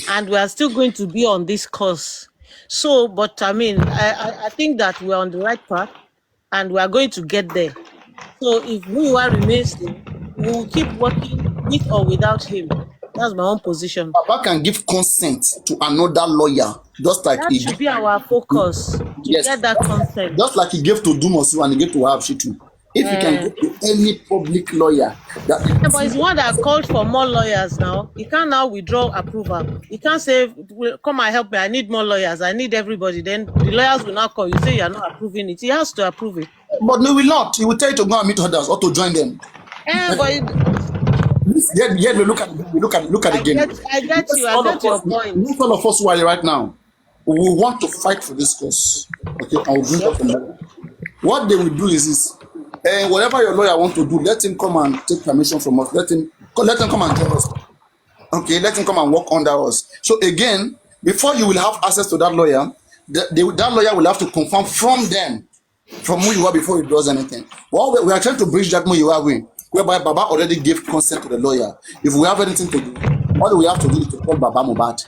and we are still going to be on this course. So, but I mean, I think that we are on the right path, and we are going to get there. So, if Muyiwa remains there, we will keep working with or without him. That's my own position. Baba can give consent to another lawyer, just like That should be our focus, to get that consent. Just like he gave to Dumosu and he gave to Habshitu. If he can go to any public lawyer, but it's one that called for more lawyers now. He can't now withdraw approval. He can't say, come and help me, I need more lawyers, I need everybody. Then the lawyers will not call you, say you are not approving it. He has to approve it. But no, he will not. He will tell you to go and meet others or to join them. But look at it again. I get you. I get your point. All of us who are here right now, we want to fight for this cause. Okay, I will bring up from what they will do is this. Whatever your lawyer wants to do, let him come and take permission from us. Let him come and join us. Okay, let him come and work under us. So again, before you will have access to that lawyer, that lawyer will have to confirm from Muyiwa before he does anything. Well, we are trying to bridge that Muyiwa way, whereby Baba already gave consent to the lawyer. If we have anything to do, all we have to do is to call Baba Mohbad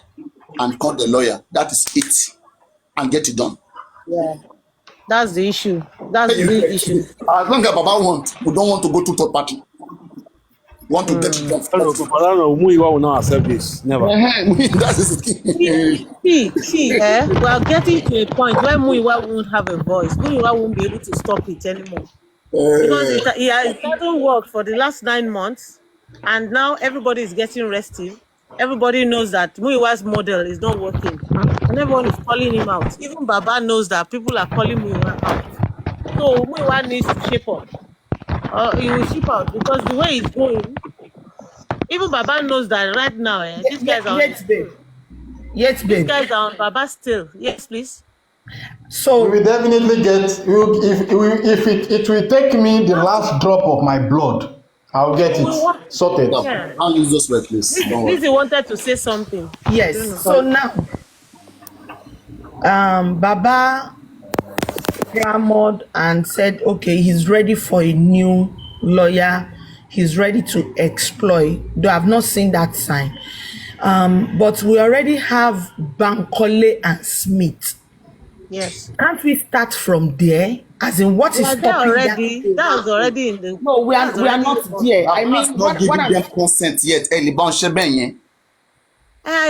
and call the lawyer. That is it, and get it done. Yeah, that's the issue. That's the real issue. As long as Baba wants, we don't want to go to third party. We want to get it done. I don't know. Muyiwa will not accept this. Never. That is the thing. See, we are getting to a point where Muyiwa won't have a voice. Muyiwa won't be able to stop it anymore. Because it hasn't worked for the last 9 months, and now everybody is getting restive. Everybody knows that Muyiwa's model is not working, and everyone is calling him out. Even Baba knows that people are calling Muyiwa out. So Muyiwa needs to shape up. He will shape out because the way he's going, even Baba knows that right now. These guys are Yes, babe. These guys are on Baba still. Yes, please. So We will definitely get. If it will take me the last drop of my blood, I'll get it sorted. Yeah. I'll use those words, please. Don't worry. Lizzie wanted to say something. yes. So now, Baba clamored and said, okay, he's ready for a new lawyer. He's ready to exploit. Though I've not seen that sign. But we already have Bankole and Smith. Yes. Can't we start from there? As in, what is stopping already? that? That was already in the. No, we are not there. I mean, Not what giving I'm them consent yet. I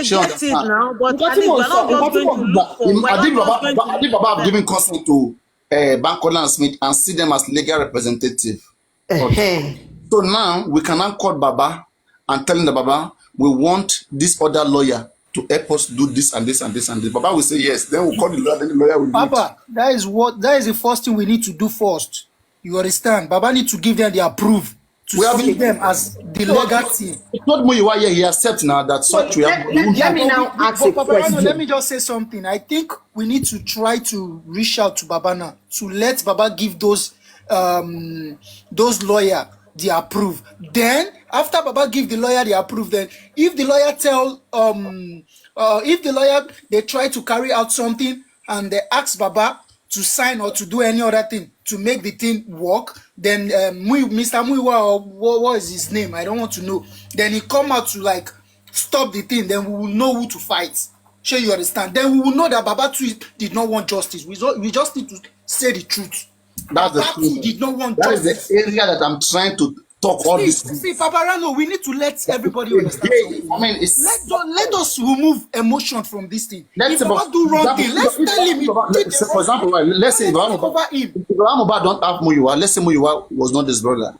Sure, get it now, but What at least you we're not want, just going to look for. We're I think not just going to Baba have given consent to Bankole and Smith and see them as legal representative. So now we can now call Baba and tell him the Baba, we want this other lawyer to help us do this and this and this and this. Baba will say yes. Then we'll call the lawyer. Then the lawyer will do it. Papa, that is the first thing we need to do first. You understand? Baba need to give them the approve to We have see been- them as the legal team. He told Muyiwa here, he accepts now that such we have. let me now ask a Papa, let question. me just say something. I think we need to try to reach out to Baba now to let Baba give those lawyer the approve. Then after Baba give the lawyer the approve, then if the lawyer they try to carry out something and they ask Baba to sign or to do any other thing to make the thing work, then Mr. Muyiwa, or what is his name? I don't want to know. Then he come out to like stop the thing. Then we will know who to fight. Sure, you understand? Then we will know that Baba too did not want justice. We just need to say the truth. That's the Baba too thing. did not want That is justice. the area that I'm trying to talk all this. See, Paparano, we need to let everybody understand. I mean, it's Let us remove emotion from this thing. let's If Baba do wrong thing, let's tell him. for example, right, let's say Let's take over him. if Baba don't have Muyiwa, let's say Muyiwa was not his brother.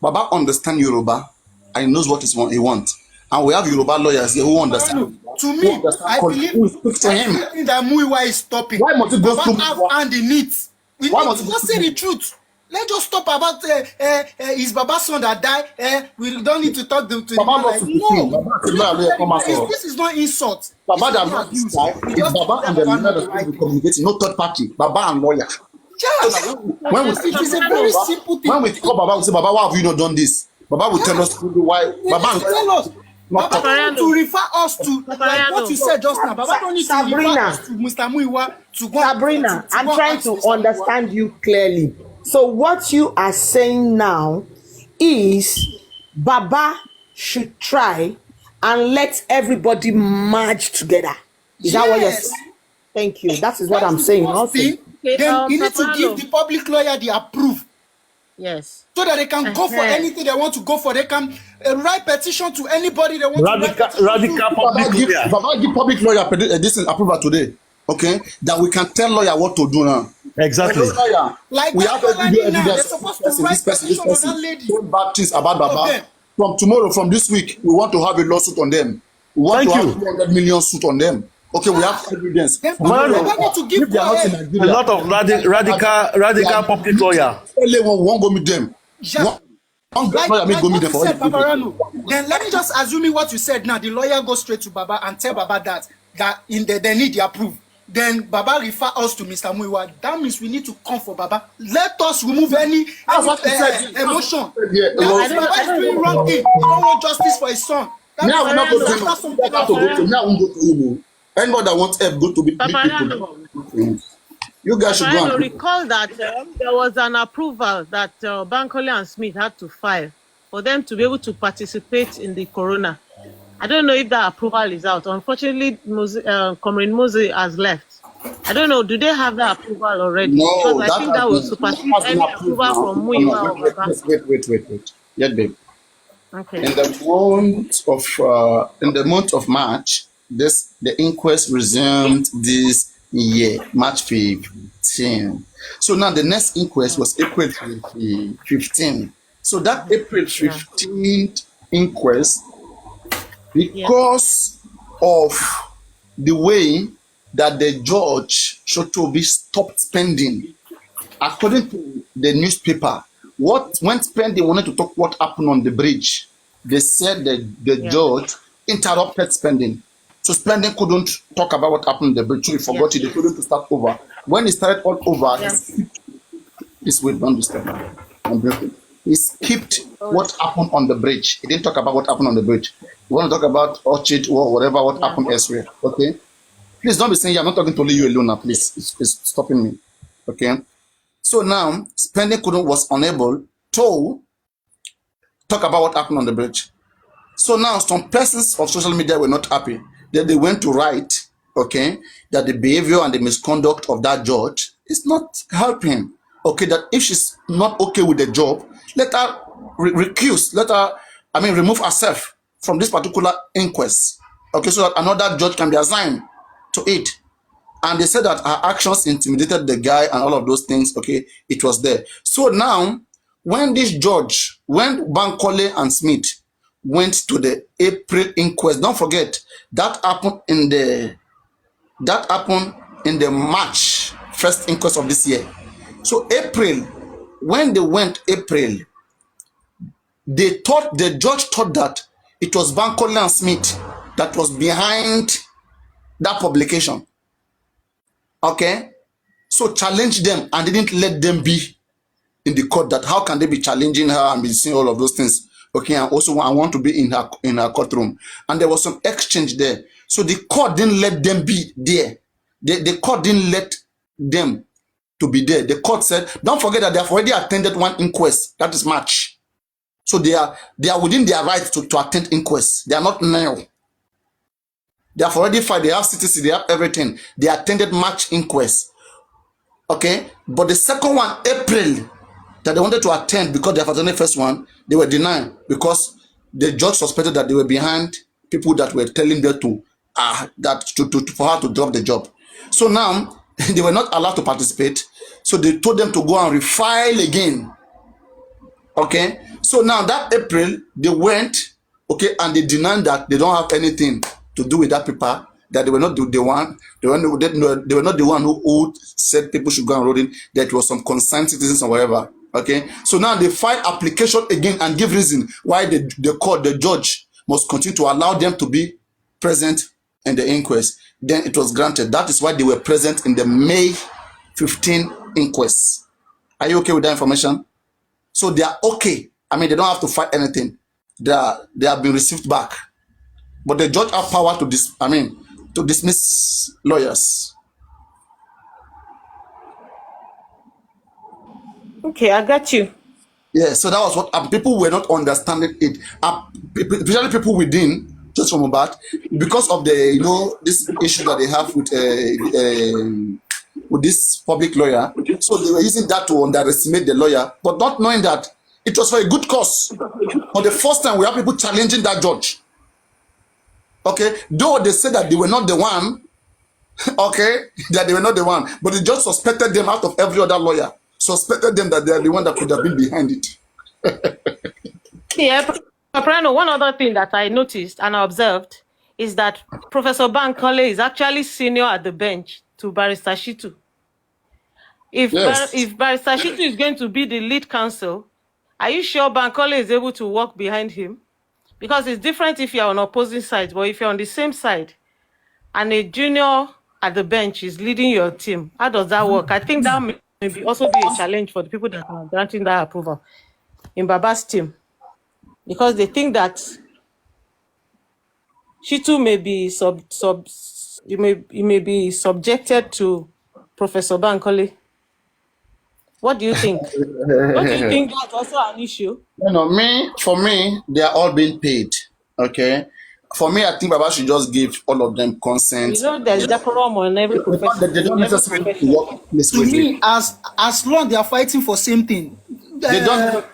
Baba understand Yoruba and he knows what he wants. And we have Yoruba lawyers here who understand. To me, I believe that Muyiwa is stopping. Why must it go Baba through have Muyiwa? hand in it. We Why need must to it go just say the truth. Let's just stop about his Baba's son that died. We don't need to talk to the Baba man lost like, his king. no. Baba said, "Lawyer, come out for." This is not insult. Baba This that is not abuse. this guy. We It's just Baba tell and the Baba lawyer not that to write will it. communicate, no third party. Baba and lawyer. Yes. When we It is a very simple thing. when we call Baba, we say, Baba, why have you not done this? Baba will tell us why. They Baba need and to tell us. not Baba talk. don't need to refer us to like what you said just now. Baba don't need to refer Sabrina. us to Mr. Muyiwa to go. Sabrina, to I'm go trying ask to Mr. Muyiwa. understand you clearly. So what you are saying now is Baba should try and let everybody merge together. Is that what you're Yes. saying? Thank you. That is what I'm That's the saying first also. thing. Okay, Then you need to Paparano. give the public lawyer the approve Yes. so that they can go for anything they want to go for. They can write petition to anybody they want to write petition Radical to. public Baba give lawyer. public lawyer this is approval today. Okay, that we can tell lawyer what to do now. Exactly. Lawyer, Like we that have a video Fulani now, they're evidence. supposed This to write person, petition on that lady. Don't bad things about All of Baba. them. From tomorrow, from this week, we want to have a lawsuit on them. We want Thank to you. have 200 million suit on them. Okay, we have evidence. Then Man, Baba need to give If they are not in go ahead. A Nigeria, lot of radical public lawyer. LA won't go meet them. Yeah. One Like lawyer may go meet what them you for said, all the people. Paparano. Then let me just assume what you said now. The lawyer goes straight to Baba and tell Baba that they need the approve. Then Baba refer us to Mr. Muyiwa. That means we need to come for Baba. Let us remove any That's what he said. emotion. Yeah, That well, Baba is doing wrong thing. He don't want justice for his son. That Me, I will not go to that's him. not something I have to go to him. Me, I won't go to him. Anybody that wants help, go to big people. Paparano. You guys should go Paparano, and recall that there was an approval that Bankole and Smith had to file for them to be able to participate in the corona. I don't know if that approval is out. Unfortunately, Comrade Mose has left. I don't know. Do they have that approval already? No, Because I that think that has will been supersede approved any now. approval from No, Muyiwa or wait, Baba. wait. Yeah, babe. Okay. In the month of March, the inquest resumed this year, March 15. So now the next inquest was April 15. So that April 15th inquest, because of the way that the judge Shotobi stopped spending, according to the newspaper, when spending wanted to talk what happened on the bridge, they said that the judge interrupted spending. So spending couldn't talk about what happened on the bridge. So he forgot it. They couldn't start over. When he started all over, this way, don't disturb me. I'm breaking. He skipped what happened on the bridge. He didn't talk about what happened on the bridge. We want to talk about Orchid or whatever, what happened elsewhere. Okay? Please don't be saying, I'm not talking to only you alone now, please. It's stopping me. Okay? So now, spending was unable to talk about what happened on the bridge. So now, some persons of social media were not happy. Then they went to write, okay, that the behavior and the misconduct of that judge is not helping. Okay, that if she's not okay with the job, let her recuse, remove herself from this particular inquest. Okay, so that another judge can be assigned to it. And they said that her actions intimidated the guy and all of those things. Okay, it was there. So now, when Bankole and Smith went to the April inquest, don't forget that happened in the March first inquest of this year. So April, when they went April, the judge thought that it was Bankole and Smith that was behind that publication. Okay, so challenged them and didn't let them be in the court. That how can they be challenging her and be seeing all of those things? Okay, and also I want to be in her courtroom, and there was some exchange there. So the court didn't let them be there. The court didn't let them to be there. The court said, don't forget that they have already attended one inquest. That is March. So they are within their right to attend inquests. They are not now. They have already filed, they have CTC, they have everything. They attended March inquest. Okay? But the second one, April, that they wanted to attend because they have attended the first one, they were denied because the judge suspected that they were behind people that were telling them to for her to drop the job. So now they were not allowed to participate. So they told them to go and refile again. Okay. So now that April they went, okay, and they denied that they don't have anything to do with that paper. That they were not the one. They were not the one who said people should go and roll in. That was some concerned citizens or whatever. Okay. So now they file application again and give reason why the judge must continue to allow them to be present in the inquest. Then it was granted. That is why they were present in the May 15 inquest. Are you okay with that information? So they are okay. I mean, they don't have to fight anything. They have been received back. But the judge have power to dismiss lawyers. Okay, I got you. Yeah, so that was what people were not understanding it. Especially people within, just from about, because of the this issue that they have with this public lawyer. So they were using that to underestimate the lawyer, but not knowing that it was for a good cause. For the first time, we have people challenging that judge. Okay, though they said that they were not the one, okay, that they were not the one, but the judge suspected them out of every other lawyer. Suspected them that they are the one that could have been behind it. Yeah, Soprano, one other thing that I noticed and I observed is that Professor Bankole is actually senior at the bench to Barrister Shitu. If Barrister Shitu is going to be the lead counsel, are you sure Bankole is able to walk behind him? Because it's different if you're on opposing sides, but if you're on the same side and a junior at the bench is leading your team, how does that work? I think that may also be a challenge for the people that are granting that approval in Baba's team, because they think that Shitu may be may be subjected to Professor Bankole. What do you think? Don't you think that's also an issue? For me, they are all being paid. Okay. For me, I think Baba should just give all of them consent. There's decorum on every profession. They don't necessarily work this To me, as long they are fighting for same thing, they don't.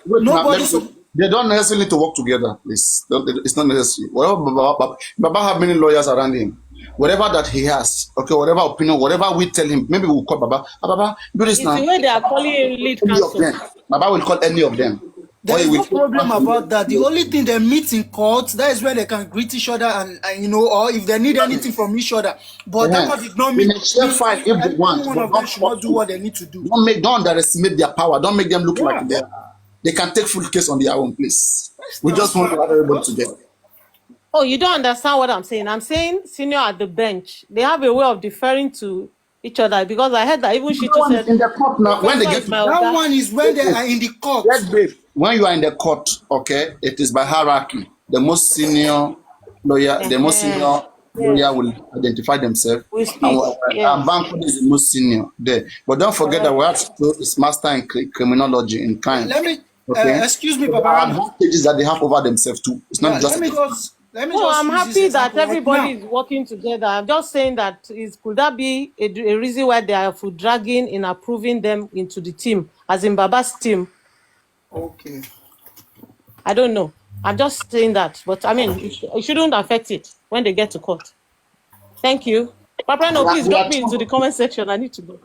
They don't necessarily need to work together. Please, it's not necessary. Baba have many lawyers around him. Whatever that he has, okay, whatever opinion, whatever we tell him, maybe we'll call Baba. Baba, do this now. It's the way they are calling a lead counsel. Baba will call any of them. There is no problem about that. The only thing they meet in court, that is where they can greet each other and or if they need anything from each other. But that one did not mean fight if they want. One of them should not do what they need to do. Don't underestimate their power. Don't make them look like they can take full case on their own, please. We just want to have everybody together. Oh, you don't understand what I'm saying. I'm saying senior at the bench, they have a way of deferring to each other, because I heard that even she said in the court now, when they get that one is when they are in the court. When you are in the court, okay, it is by hierarchy. The most senior lawyer, the most senior lawyer will identify themselves. And Bankole is the most senior there. But don't forget that we have to show his master in criminology in crime. Let me excuse me, Baba. Advantages that they have over themselves too. It's not just. I'm happy that everybody is working together. I'm just saying that could that be a reason why they are dragging in approving them into the team, as in Baba's team? Okay. I don't know. I'm just saying that. But I mean, it shouldn't affect it when they get to court. Thank you. Papa, no, please drop me into the comment section. I need to go.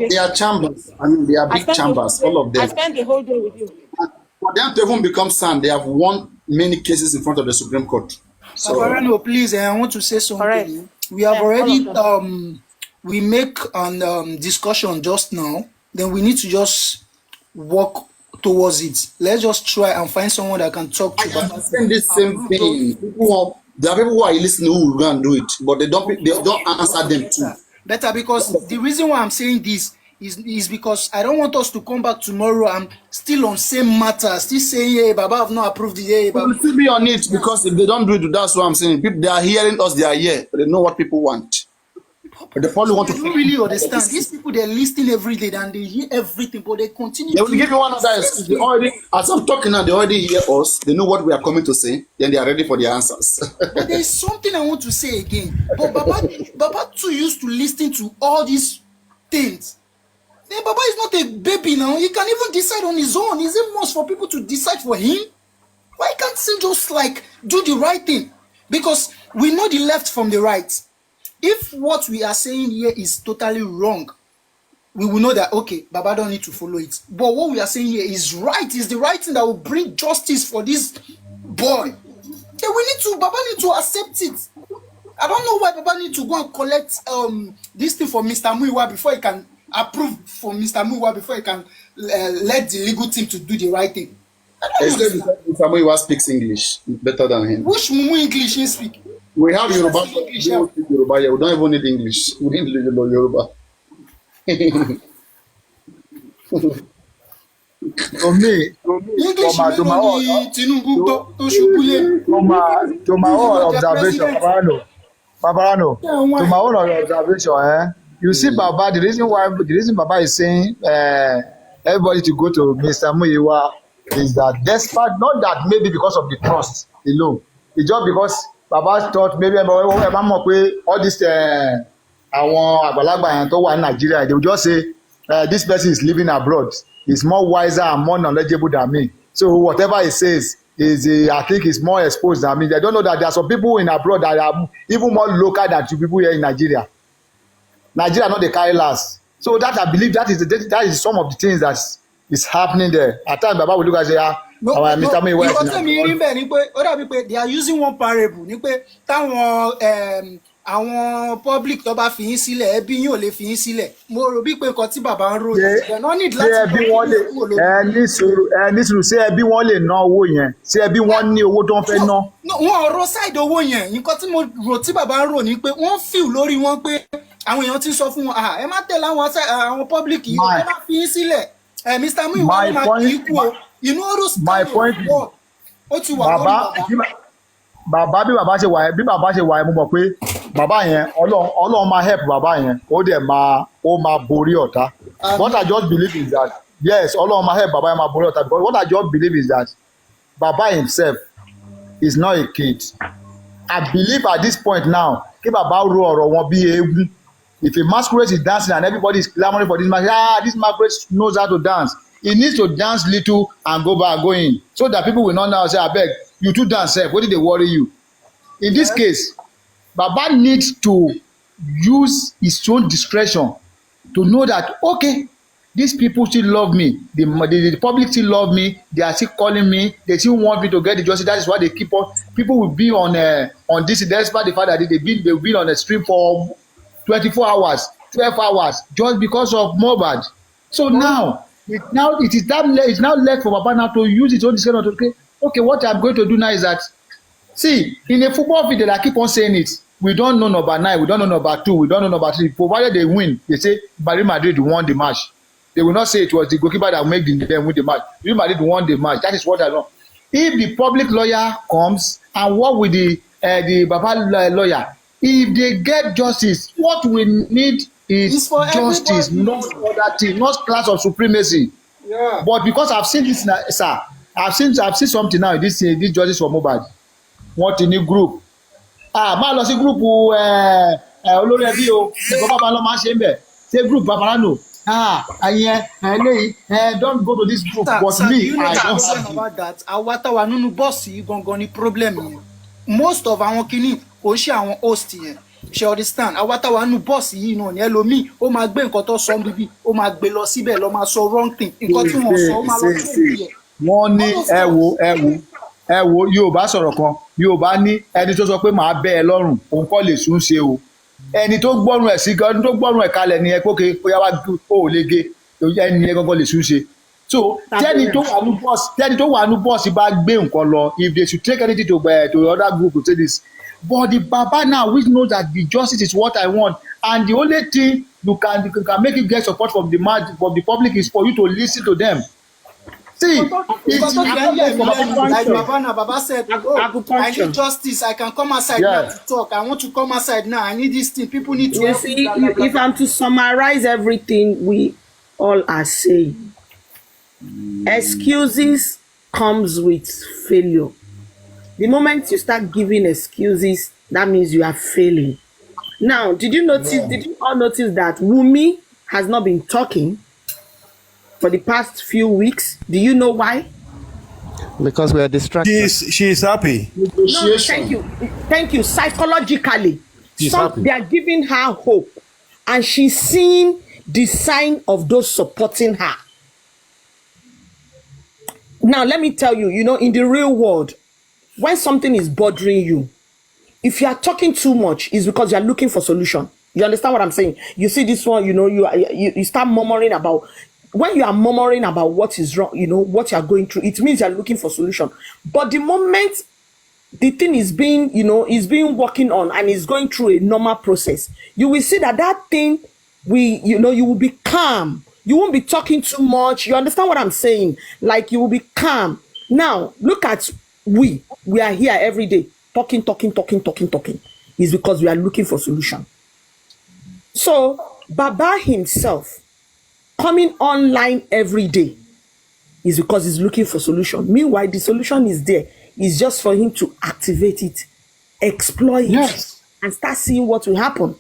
They are chambers. I mean, they are big chambers, all of them. I spent the whole day with you. For them to even become son, they have won many cases in front of the Supreme Court. So, Papa, please, I want to say something. Correct. We have already we make an discussion just now. Then we need to just work towards it. Let's just try and find someone that can talk to. I'm saying this same thing. There are people who are listening who will go and do it, but they don't answer them too. Better, because the reason why I'm saying this is because I don't want us to come back tomorrow and still on same matter, still saying, hey, Baba have not approved it. Hey, Baba. We'll still be on it, because if they don't do it, that's what I'm saying. People, they are hearing us, they are here. They know what people want. But they probably want to. Don't really understand. These people, they're listening every day and they hear everything, but they continue. They will give you one other excuse. They already, as I'm talking now, they already hear us. They know what we are coming to say. Then they are ready for the answers. But there's something I want to say again. But Baba too used to listen to all these things. Then Baba is not a baby now. He can even decide on his own. Is it most for people to decide for him? Why can't he just like do the right thing? Because we know the left from the right. If what we are saying here is totally wrong, we will know that, okay, Baba don't need to follow it. But what we are saying here is right, is the right thing that will bring justice for this boy. Then Baba need to accept it. I don't know why Baba need to go and collect this thing from Mr. Muiwa before he can approve from Mr. Muiwa before he can let the legal team to do the right thing. Mr. Muiwa speaks English better than him. Which Mumu English he speak? We have Yoruba. We don't speak Yoruba here. We don't even need English. We need Yoruba. To me, English to my own, Tinubu to ṣubú to my own observation, Babarano, to my own observation, you see, Baba, the reason Baba is saying everybody to go to Mr. Muiwa is that despite, not that maybe because of the trust alone, it's just because Baba thought maybe all this àwọn àgbàlagbà yẹn tó wà ní Nigeria, they will just say this person is living abroad, is more wiser and more knowledgeable than me, so whatever he says is I think is more exposed than me. They don't know that there are some people in abroad that are even more local than two people here in Nigeria. Nigeria not the carry last. So that I believe that is some of the things that is happening there. At times Baba will look and say, Mr. Muiwa is they are using one parable. Ni pé táwọn àwọn public tó bá fi yín sílẹ̀ ẹbí yín ò lè fi yín sílẹ̀. Mo rò bí pé nǹkan tí bàbá ń rò yẹn no need láti ẹbí wọn lè ní sùúrù ṣé ẹbí wọn lè ná owó yẹn, ṣé ẹbí wọn ní owó tó ń fẹ́ ná. Wọn ò ro side owó yẹn. Nǹkan tí mo rò tí bàbá ń rò ni pé wọ́n feel lórí wọn pé àwọn èèyàn ti sọ fún wọn ẹ má tẹ̀lé àwọn public yìí ẹ má fi yín sílẹ̀. Mr. Muiwa máa kí í kú o. You know those kind of work. Ó ti wà lórí bàbá bí bàbá ṣe wà ẹ́ mo mọ̀ pé bàbá yẹn Ọlọ́run máa help bàbá yẹn ó dẹ̀ máa borí ọ̀tá. What I just believe is that yes, Ọlọ́run máa help bàbá yẹn máa borí ọ̀tá, because what I just believe is that bàbá himself is not a kid. I believe at this point now kí bàbá ro ọ̀rọ̀ wọn bí eégún. If a masquerade is dancing and everybody is clamoring for this masquerade, this masquerade knows how to dance. He needs to dance little and go in, so that people will not now say, abeg, you too dance sef, wetin dey worry you? In this case, Baba needs to use his own discretion to know that, okay, these people still love me, the public still love me, they are still calling me, they still want me to get the justice. That is why they keep on. People will be on this, despite the fact that they've been on the stream for 24 hours, 12 hours, just because of Mohbad. So now it's now left for Baba now to use his own discretion to say, okay, what I'm going to do now is that, see, in a football video, I keep on saying it, we don't know number 9, we don't know number 2, we don't know number 3. Provided they win, they say Real Madrid won the match. They will not say it was the goalkeeper that made them win the match. Real Madrid won the match. That is what I know. If the public lawyer comes and work with the Baba lawyer, if they get justice, what we need is justice, not other thing, not class of supremacy. Yeah. But because I've seen this, sir, I've seen something now. This justice for Mohbad. What in the group? Máa lọ sí group olórí ẹbí o. Nǹkan bàbá lọ máa ṣe ń bẹ̀. Ṣé group Babalano? Don't go to this group. But sir, me, you know I don't have about that. Àwa táwa nínú bọ́ọ̀sì yìí gangan ni problem yẹn. Most of àwọn kìíní kò ṣe àwọn host yẹn. Ṣé understand? Àwa táwa nínú bọ́ọ̀sì yìí náà ni ẹlòmíì ó máa gbé nǹkan tó sọ bíbí ó máa gbé lọ síbẹ̀ lọ máa sọ wrong thing. Nǹkan tí wọ́n sọ ó máa lọ sí ìyẹn. Wọ́n ní ẹ wo Yorùbá sọ̀rọ̀ kan, Yorùbá ní ẹni tó sọ pé màá bẹ́ ẹ lọ́rùn òun kọ́ lè sún ṣe o. Ẹni tó gbọ́rùn ẹ̀ sí gan, ẹni tó gbọ́rùn ẹ̀ kalẹ̀ ni ẹ pé bóyá wá ó lè ge ẹni ẹ gangan lè sún ṣe. So tẹ́ni tó wà ní bọ́ọ̀sì bá gbé nǹkan lọ, if they should take anything to other group to say this. But the Baba now, which knows that the justice is what I want, and the only thing you can make you get support from the public is for you to listen to them. See, like Baba said, I need justice. I can come outside now to talk. I want to come outside now. I need this thing. People need to. You see, if I'm to summarize everything we all are saying, excuses comes with failure. The moment you start giving excuses, that means you are failing. Now, did you all notice that Wunmi has not been talking? for the past few weeks. Do you know why? Because we are distracted. She's happy. No, thank you. Psychologically, Happy. they are giving her hope, and she's seeing the sign of those supporting her. Now, let me tell you, in the real world, when something is bothering you, if you are talking too much, it's because you are looking for solution. You understand what I'm saying? You see this one, you start murmuring about. When you are murmuring about what is wrong, what you are going through, it means you are looking for solution. But the moment the thing is being, working on and is going through a normal process, you will see that thing, you will be calm. You won't be talking too much. You understand what I'm saying? Like, you will be calm. Now, look at we are here every day talking. It's because we are looking for solution. So, Baba himself coming online every day is because he's looking for solution. Meanwhile, the solution is there. It's just for him to activate it, exploit it, and start seeing what will happen.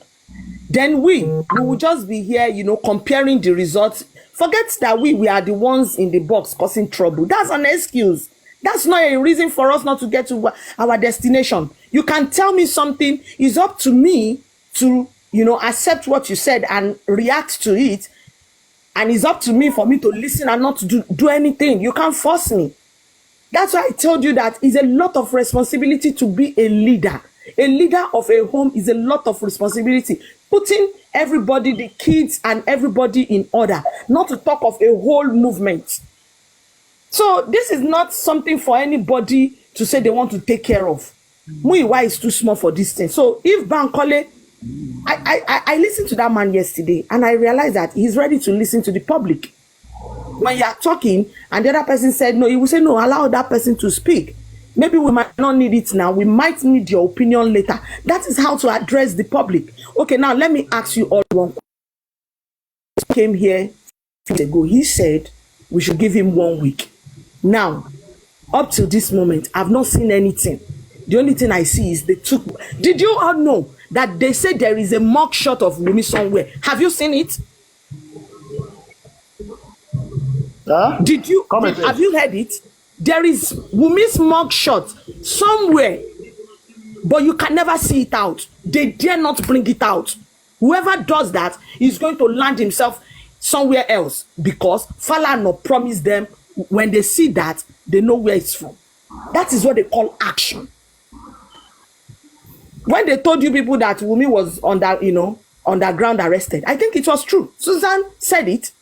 Then we will just be here, comparing the results. Forget that we are the ones in the box causing trouble. That's an excuse. That's not a reason for us not to get to our destination. You can tell me something. It's up to me to, accept what you said and react to it. And it's up to me for me to listen and not to do anything. You can't force me. That's why I told you that it's a lot of responsibility to be a leader. A leader of a home is a lot of responsibility. Putting everybody, the kids and everybody in order. Not to talk of a whole movement. So this is not something for anybody to say they want to take care of. Muyiwa is too small for this thing. So if Bankole, I listened to that man yesterday and I realized that he's ready to listen to the public. When you are talking and the other person said no, he will say no, allow that person to speak. Maybe we might not need it now. We might need your opinion later. That is how to address the public. Okay, now let me ask you all one question. He came here a few days ago. He said we should give him 1 week. Now, up to this moment, I've not seen anything. The only thing I see is they took. Did you all know that they say there is a mock shot of Wunmi somewhere? Have you seen it? Have you heard it? There is Wunmi's mug shot somewhere, but you can never see it out. They dare not bring it out. Whoever does that is going to land himself somewhere else, because Falana promised them when they see that, they know where it's from. That is what they call action. When they told you people that Wunmi was underground arrested, I think it was true. Susan said it.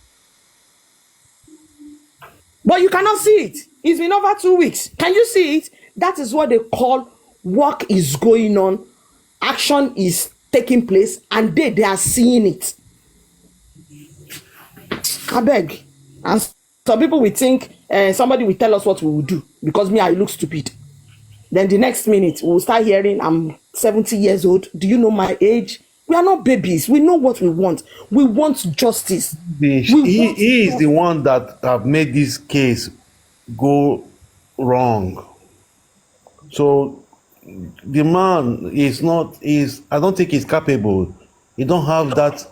But you cannot see it. It's been over 2 weeks. Can you see it? That is what they call work is going on. Action is taking place and they are seeing it. I beg. And some people will think somebody will tell us what we will do because I look stupid. Then the next minute we'll start hearing I'm 70 years old. Do you know my age? We are not babies. We know what we want. We want justice. He is the one that have made this case go wrong. So the man I don't think he's capable. He don't have that.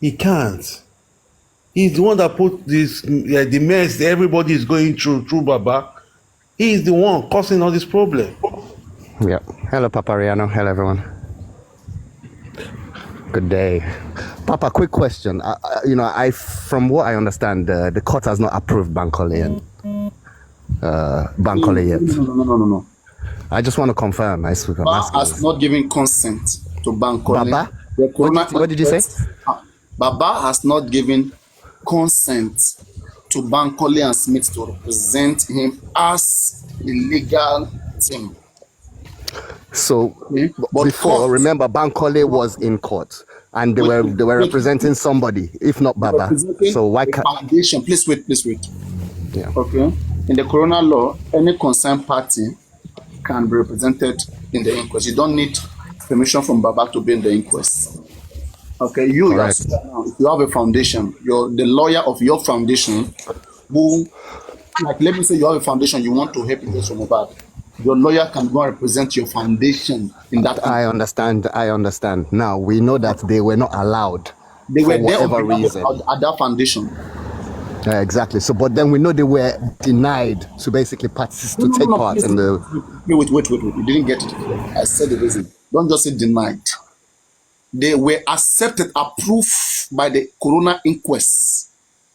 He can't. He's the one that put this the mess everybody is going through Baba. He is the one causing all this problem. Yeah. Hello, Papa Riano. Hello, everyone. Good day. Papa, quick question. From what I understand, the court has not approved Bankole yet. No. I just want to confirm. Baba has not given consent to Bankole. Baba? What did you say? Baba has not given consent to Bankole and Smith to represent him as the legal team. So But before, remember, Bankole was in court and they were representing somebody, if not Baba. So why can't foundation? Please wait. Yeah. Okay. In the Corona law, any concerned party can be represented in the inquest. You don't need permission from Baba to be in the inquest. Okay, if you have a foundation, the lawyer of your foundation who, like, let me say you have a foundation, you want to help people from Mohbad. Your lawyer can go and represent your foundation in that. I understand. Now we know that they were not allowed. They were there for whatever reason. at that foundation. Exactly. So, but then we know they were denied to basically take part in the. Wait. You didn't get it. I said the reason. Don't just say denied. They were accepted, approved by the Corona Inquest.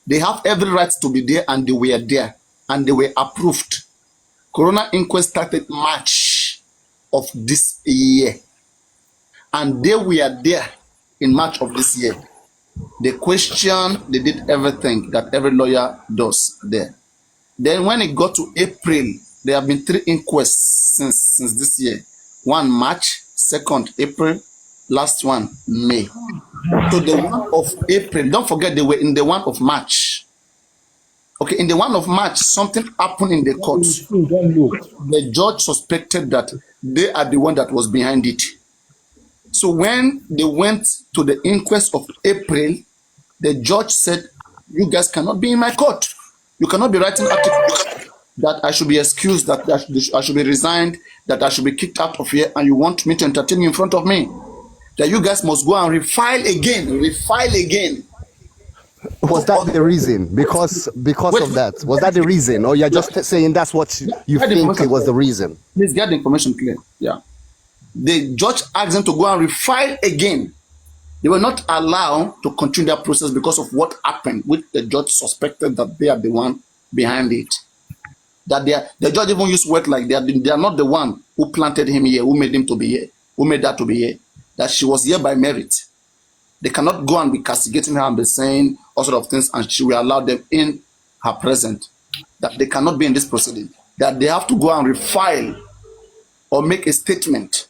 They have every right to be there, and they were there, and they were approved. Corona Inquest started March of this year, and they were there in March of this year. They questioned, they did everything that every lawyer does there. Then when it got to April, there have been 3 inquests since this year. One March, second April, last one May. So the one of April, don't forget they were in the one of March. Okay, in the one of March, something happened in the court. The judge suspected that they are the one that was behind it. So when they went to the inquest of April, the judge said, you guys cannot be in my court. You cannot be writing articles that I should be excused, that I should be resigned, that I should be kicked out of here, and you want me to entertain you in front of me. That you guys must go and refile again. Was that the reason? Because of that? Was that the reason? Or you're just saying that's what you think it was the reason? Please get the information clear. Yeah. The judge asked them to go and refile again. They were not allowed to continue that process because of what happened, which the judge suspected that they are the one behind it. That the judge even used word like they are not the one who planted him here, who made him to be here, who made that to be here. That she was here by merit. They cannot go and be castigating her and be saying all sort of things, and she will allow them in her presence. That they cannot be in this proceeding. That they have to go and refile or make a statement.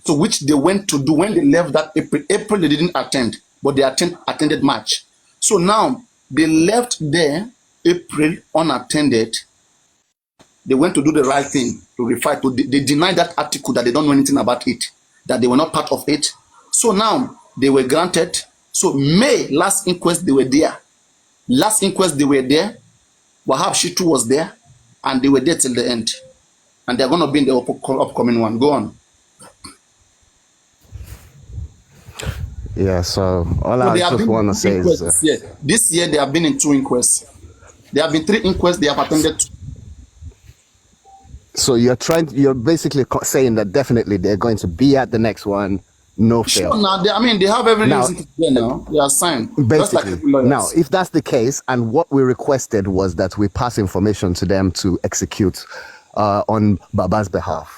So which they went to do when they left that April. April they didn't attend, but they attended March. So now they left there April unattended. They went to do the right thing to refile. They denied that article that they don't know anything about it, that they were not part of it. So now they were granted. So May last inquest they were there. Last inquest they were there. Wahab Shitu was there, and they were there till the end. And they're going to be in the upcoming one. Go on. Yeah, so all I just want to say is... This year they have been in 2 inquests. There have been 3 inquests they have attended to. So you're basically saying that definitely they're going to be at the next one, no fail. Sure, now they have every reason to be there now. They are signed. Basically, now, if that's the case, and what we requested was that we pass information to them to execute on Baba's behalf,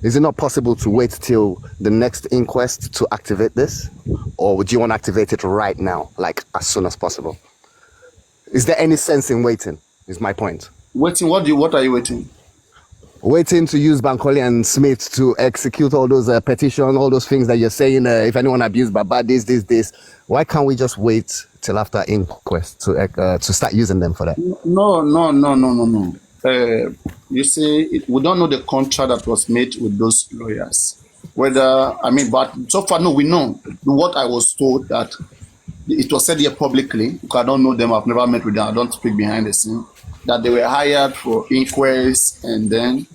is it not possible to wait till the next inquest to activate this? Or would you want to activate it right now, like as soon as possible? Is there any sense in waiting, is my point. Waiting? What are you waiting? Waiting to use Bankole and Smith to execute all those petitions, all those things that you're saying, if anyone abused Baba, this. Why can't we just wait till after inquest to start using them for that? No. You see, we don't know the contract that was made with those lawyers. But so far, no, we know. What I was told that it was said here publicly, because I don't know them, I've never met with them, I don't speak behind the scene, that they were hired for inquests and then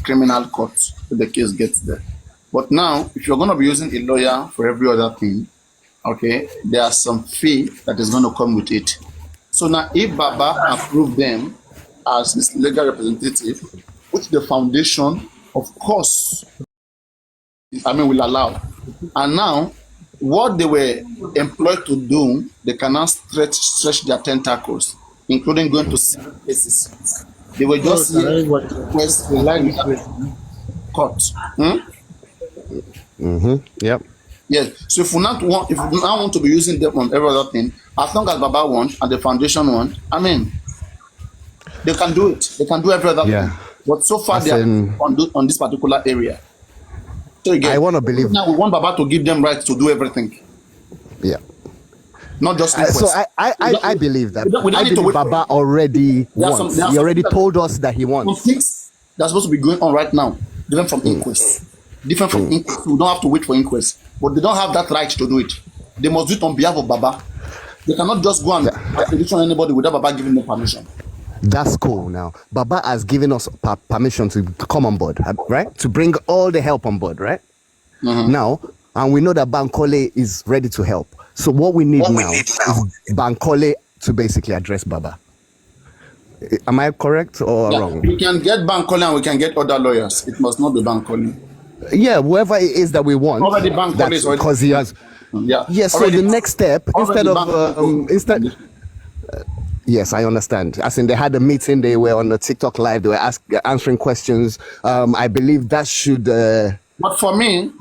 criminal courts if the case gets there. But now, if you're going to be using a lawyer for every other thing, okay, there's some fee that is going to come with it. So now, if Baba approved them as his legal representative, which the foundation, of course, will allow. And now, what they were employed to do, they cannot stretch their tentacles, including going to cases. They were just court. Yep. Yes. So if we now want to be using them on every other thing, as long as Baba wants and the foundation wants, they can do it. They can do every other thing. But so far they are on this particular area. So again, I want to believe now we want Baba to give them rights to do everything. Yeah. Not just so I believe that. I believe Baba already wants. He already told us that he wants. Some things that's supposed to be going on right now, different from inquest. Different from inquest. We don't have to wait for inquest. But they don't have that right to do it. They must do it on behalf of Baba. They cannot just go and petition anybody without Baba giving them permission. That's cool. Now, Baba has given us permission to come on board, right? To bring all the help on board, right? Now, and we know that Bankole is ready to help. So what we need now is Bankole to basically address Baba. Am I correct or wrong? We can get Bankole and we can get other lawyers. It must not be Bankole. Yeah, whoever it is that we want. Already Bankole is already. Because he has. Yeah. Yes. So the next step, yes, I understand. As in, they had a meeting. They were on the TikTok live. They were answering questions. I believe that should. But for me,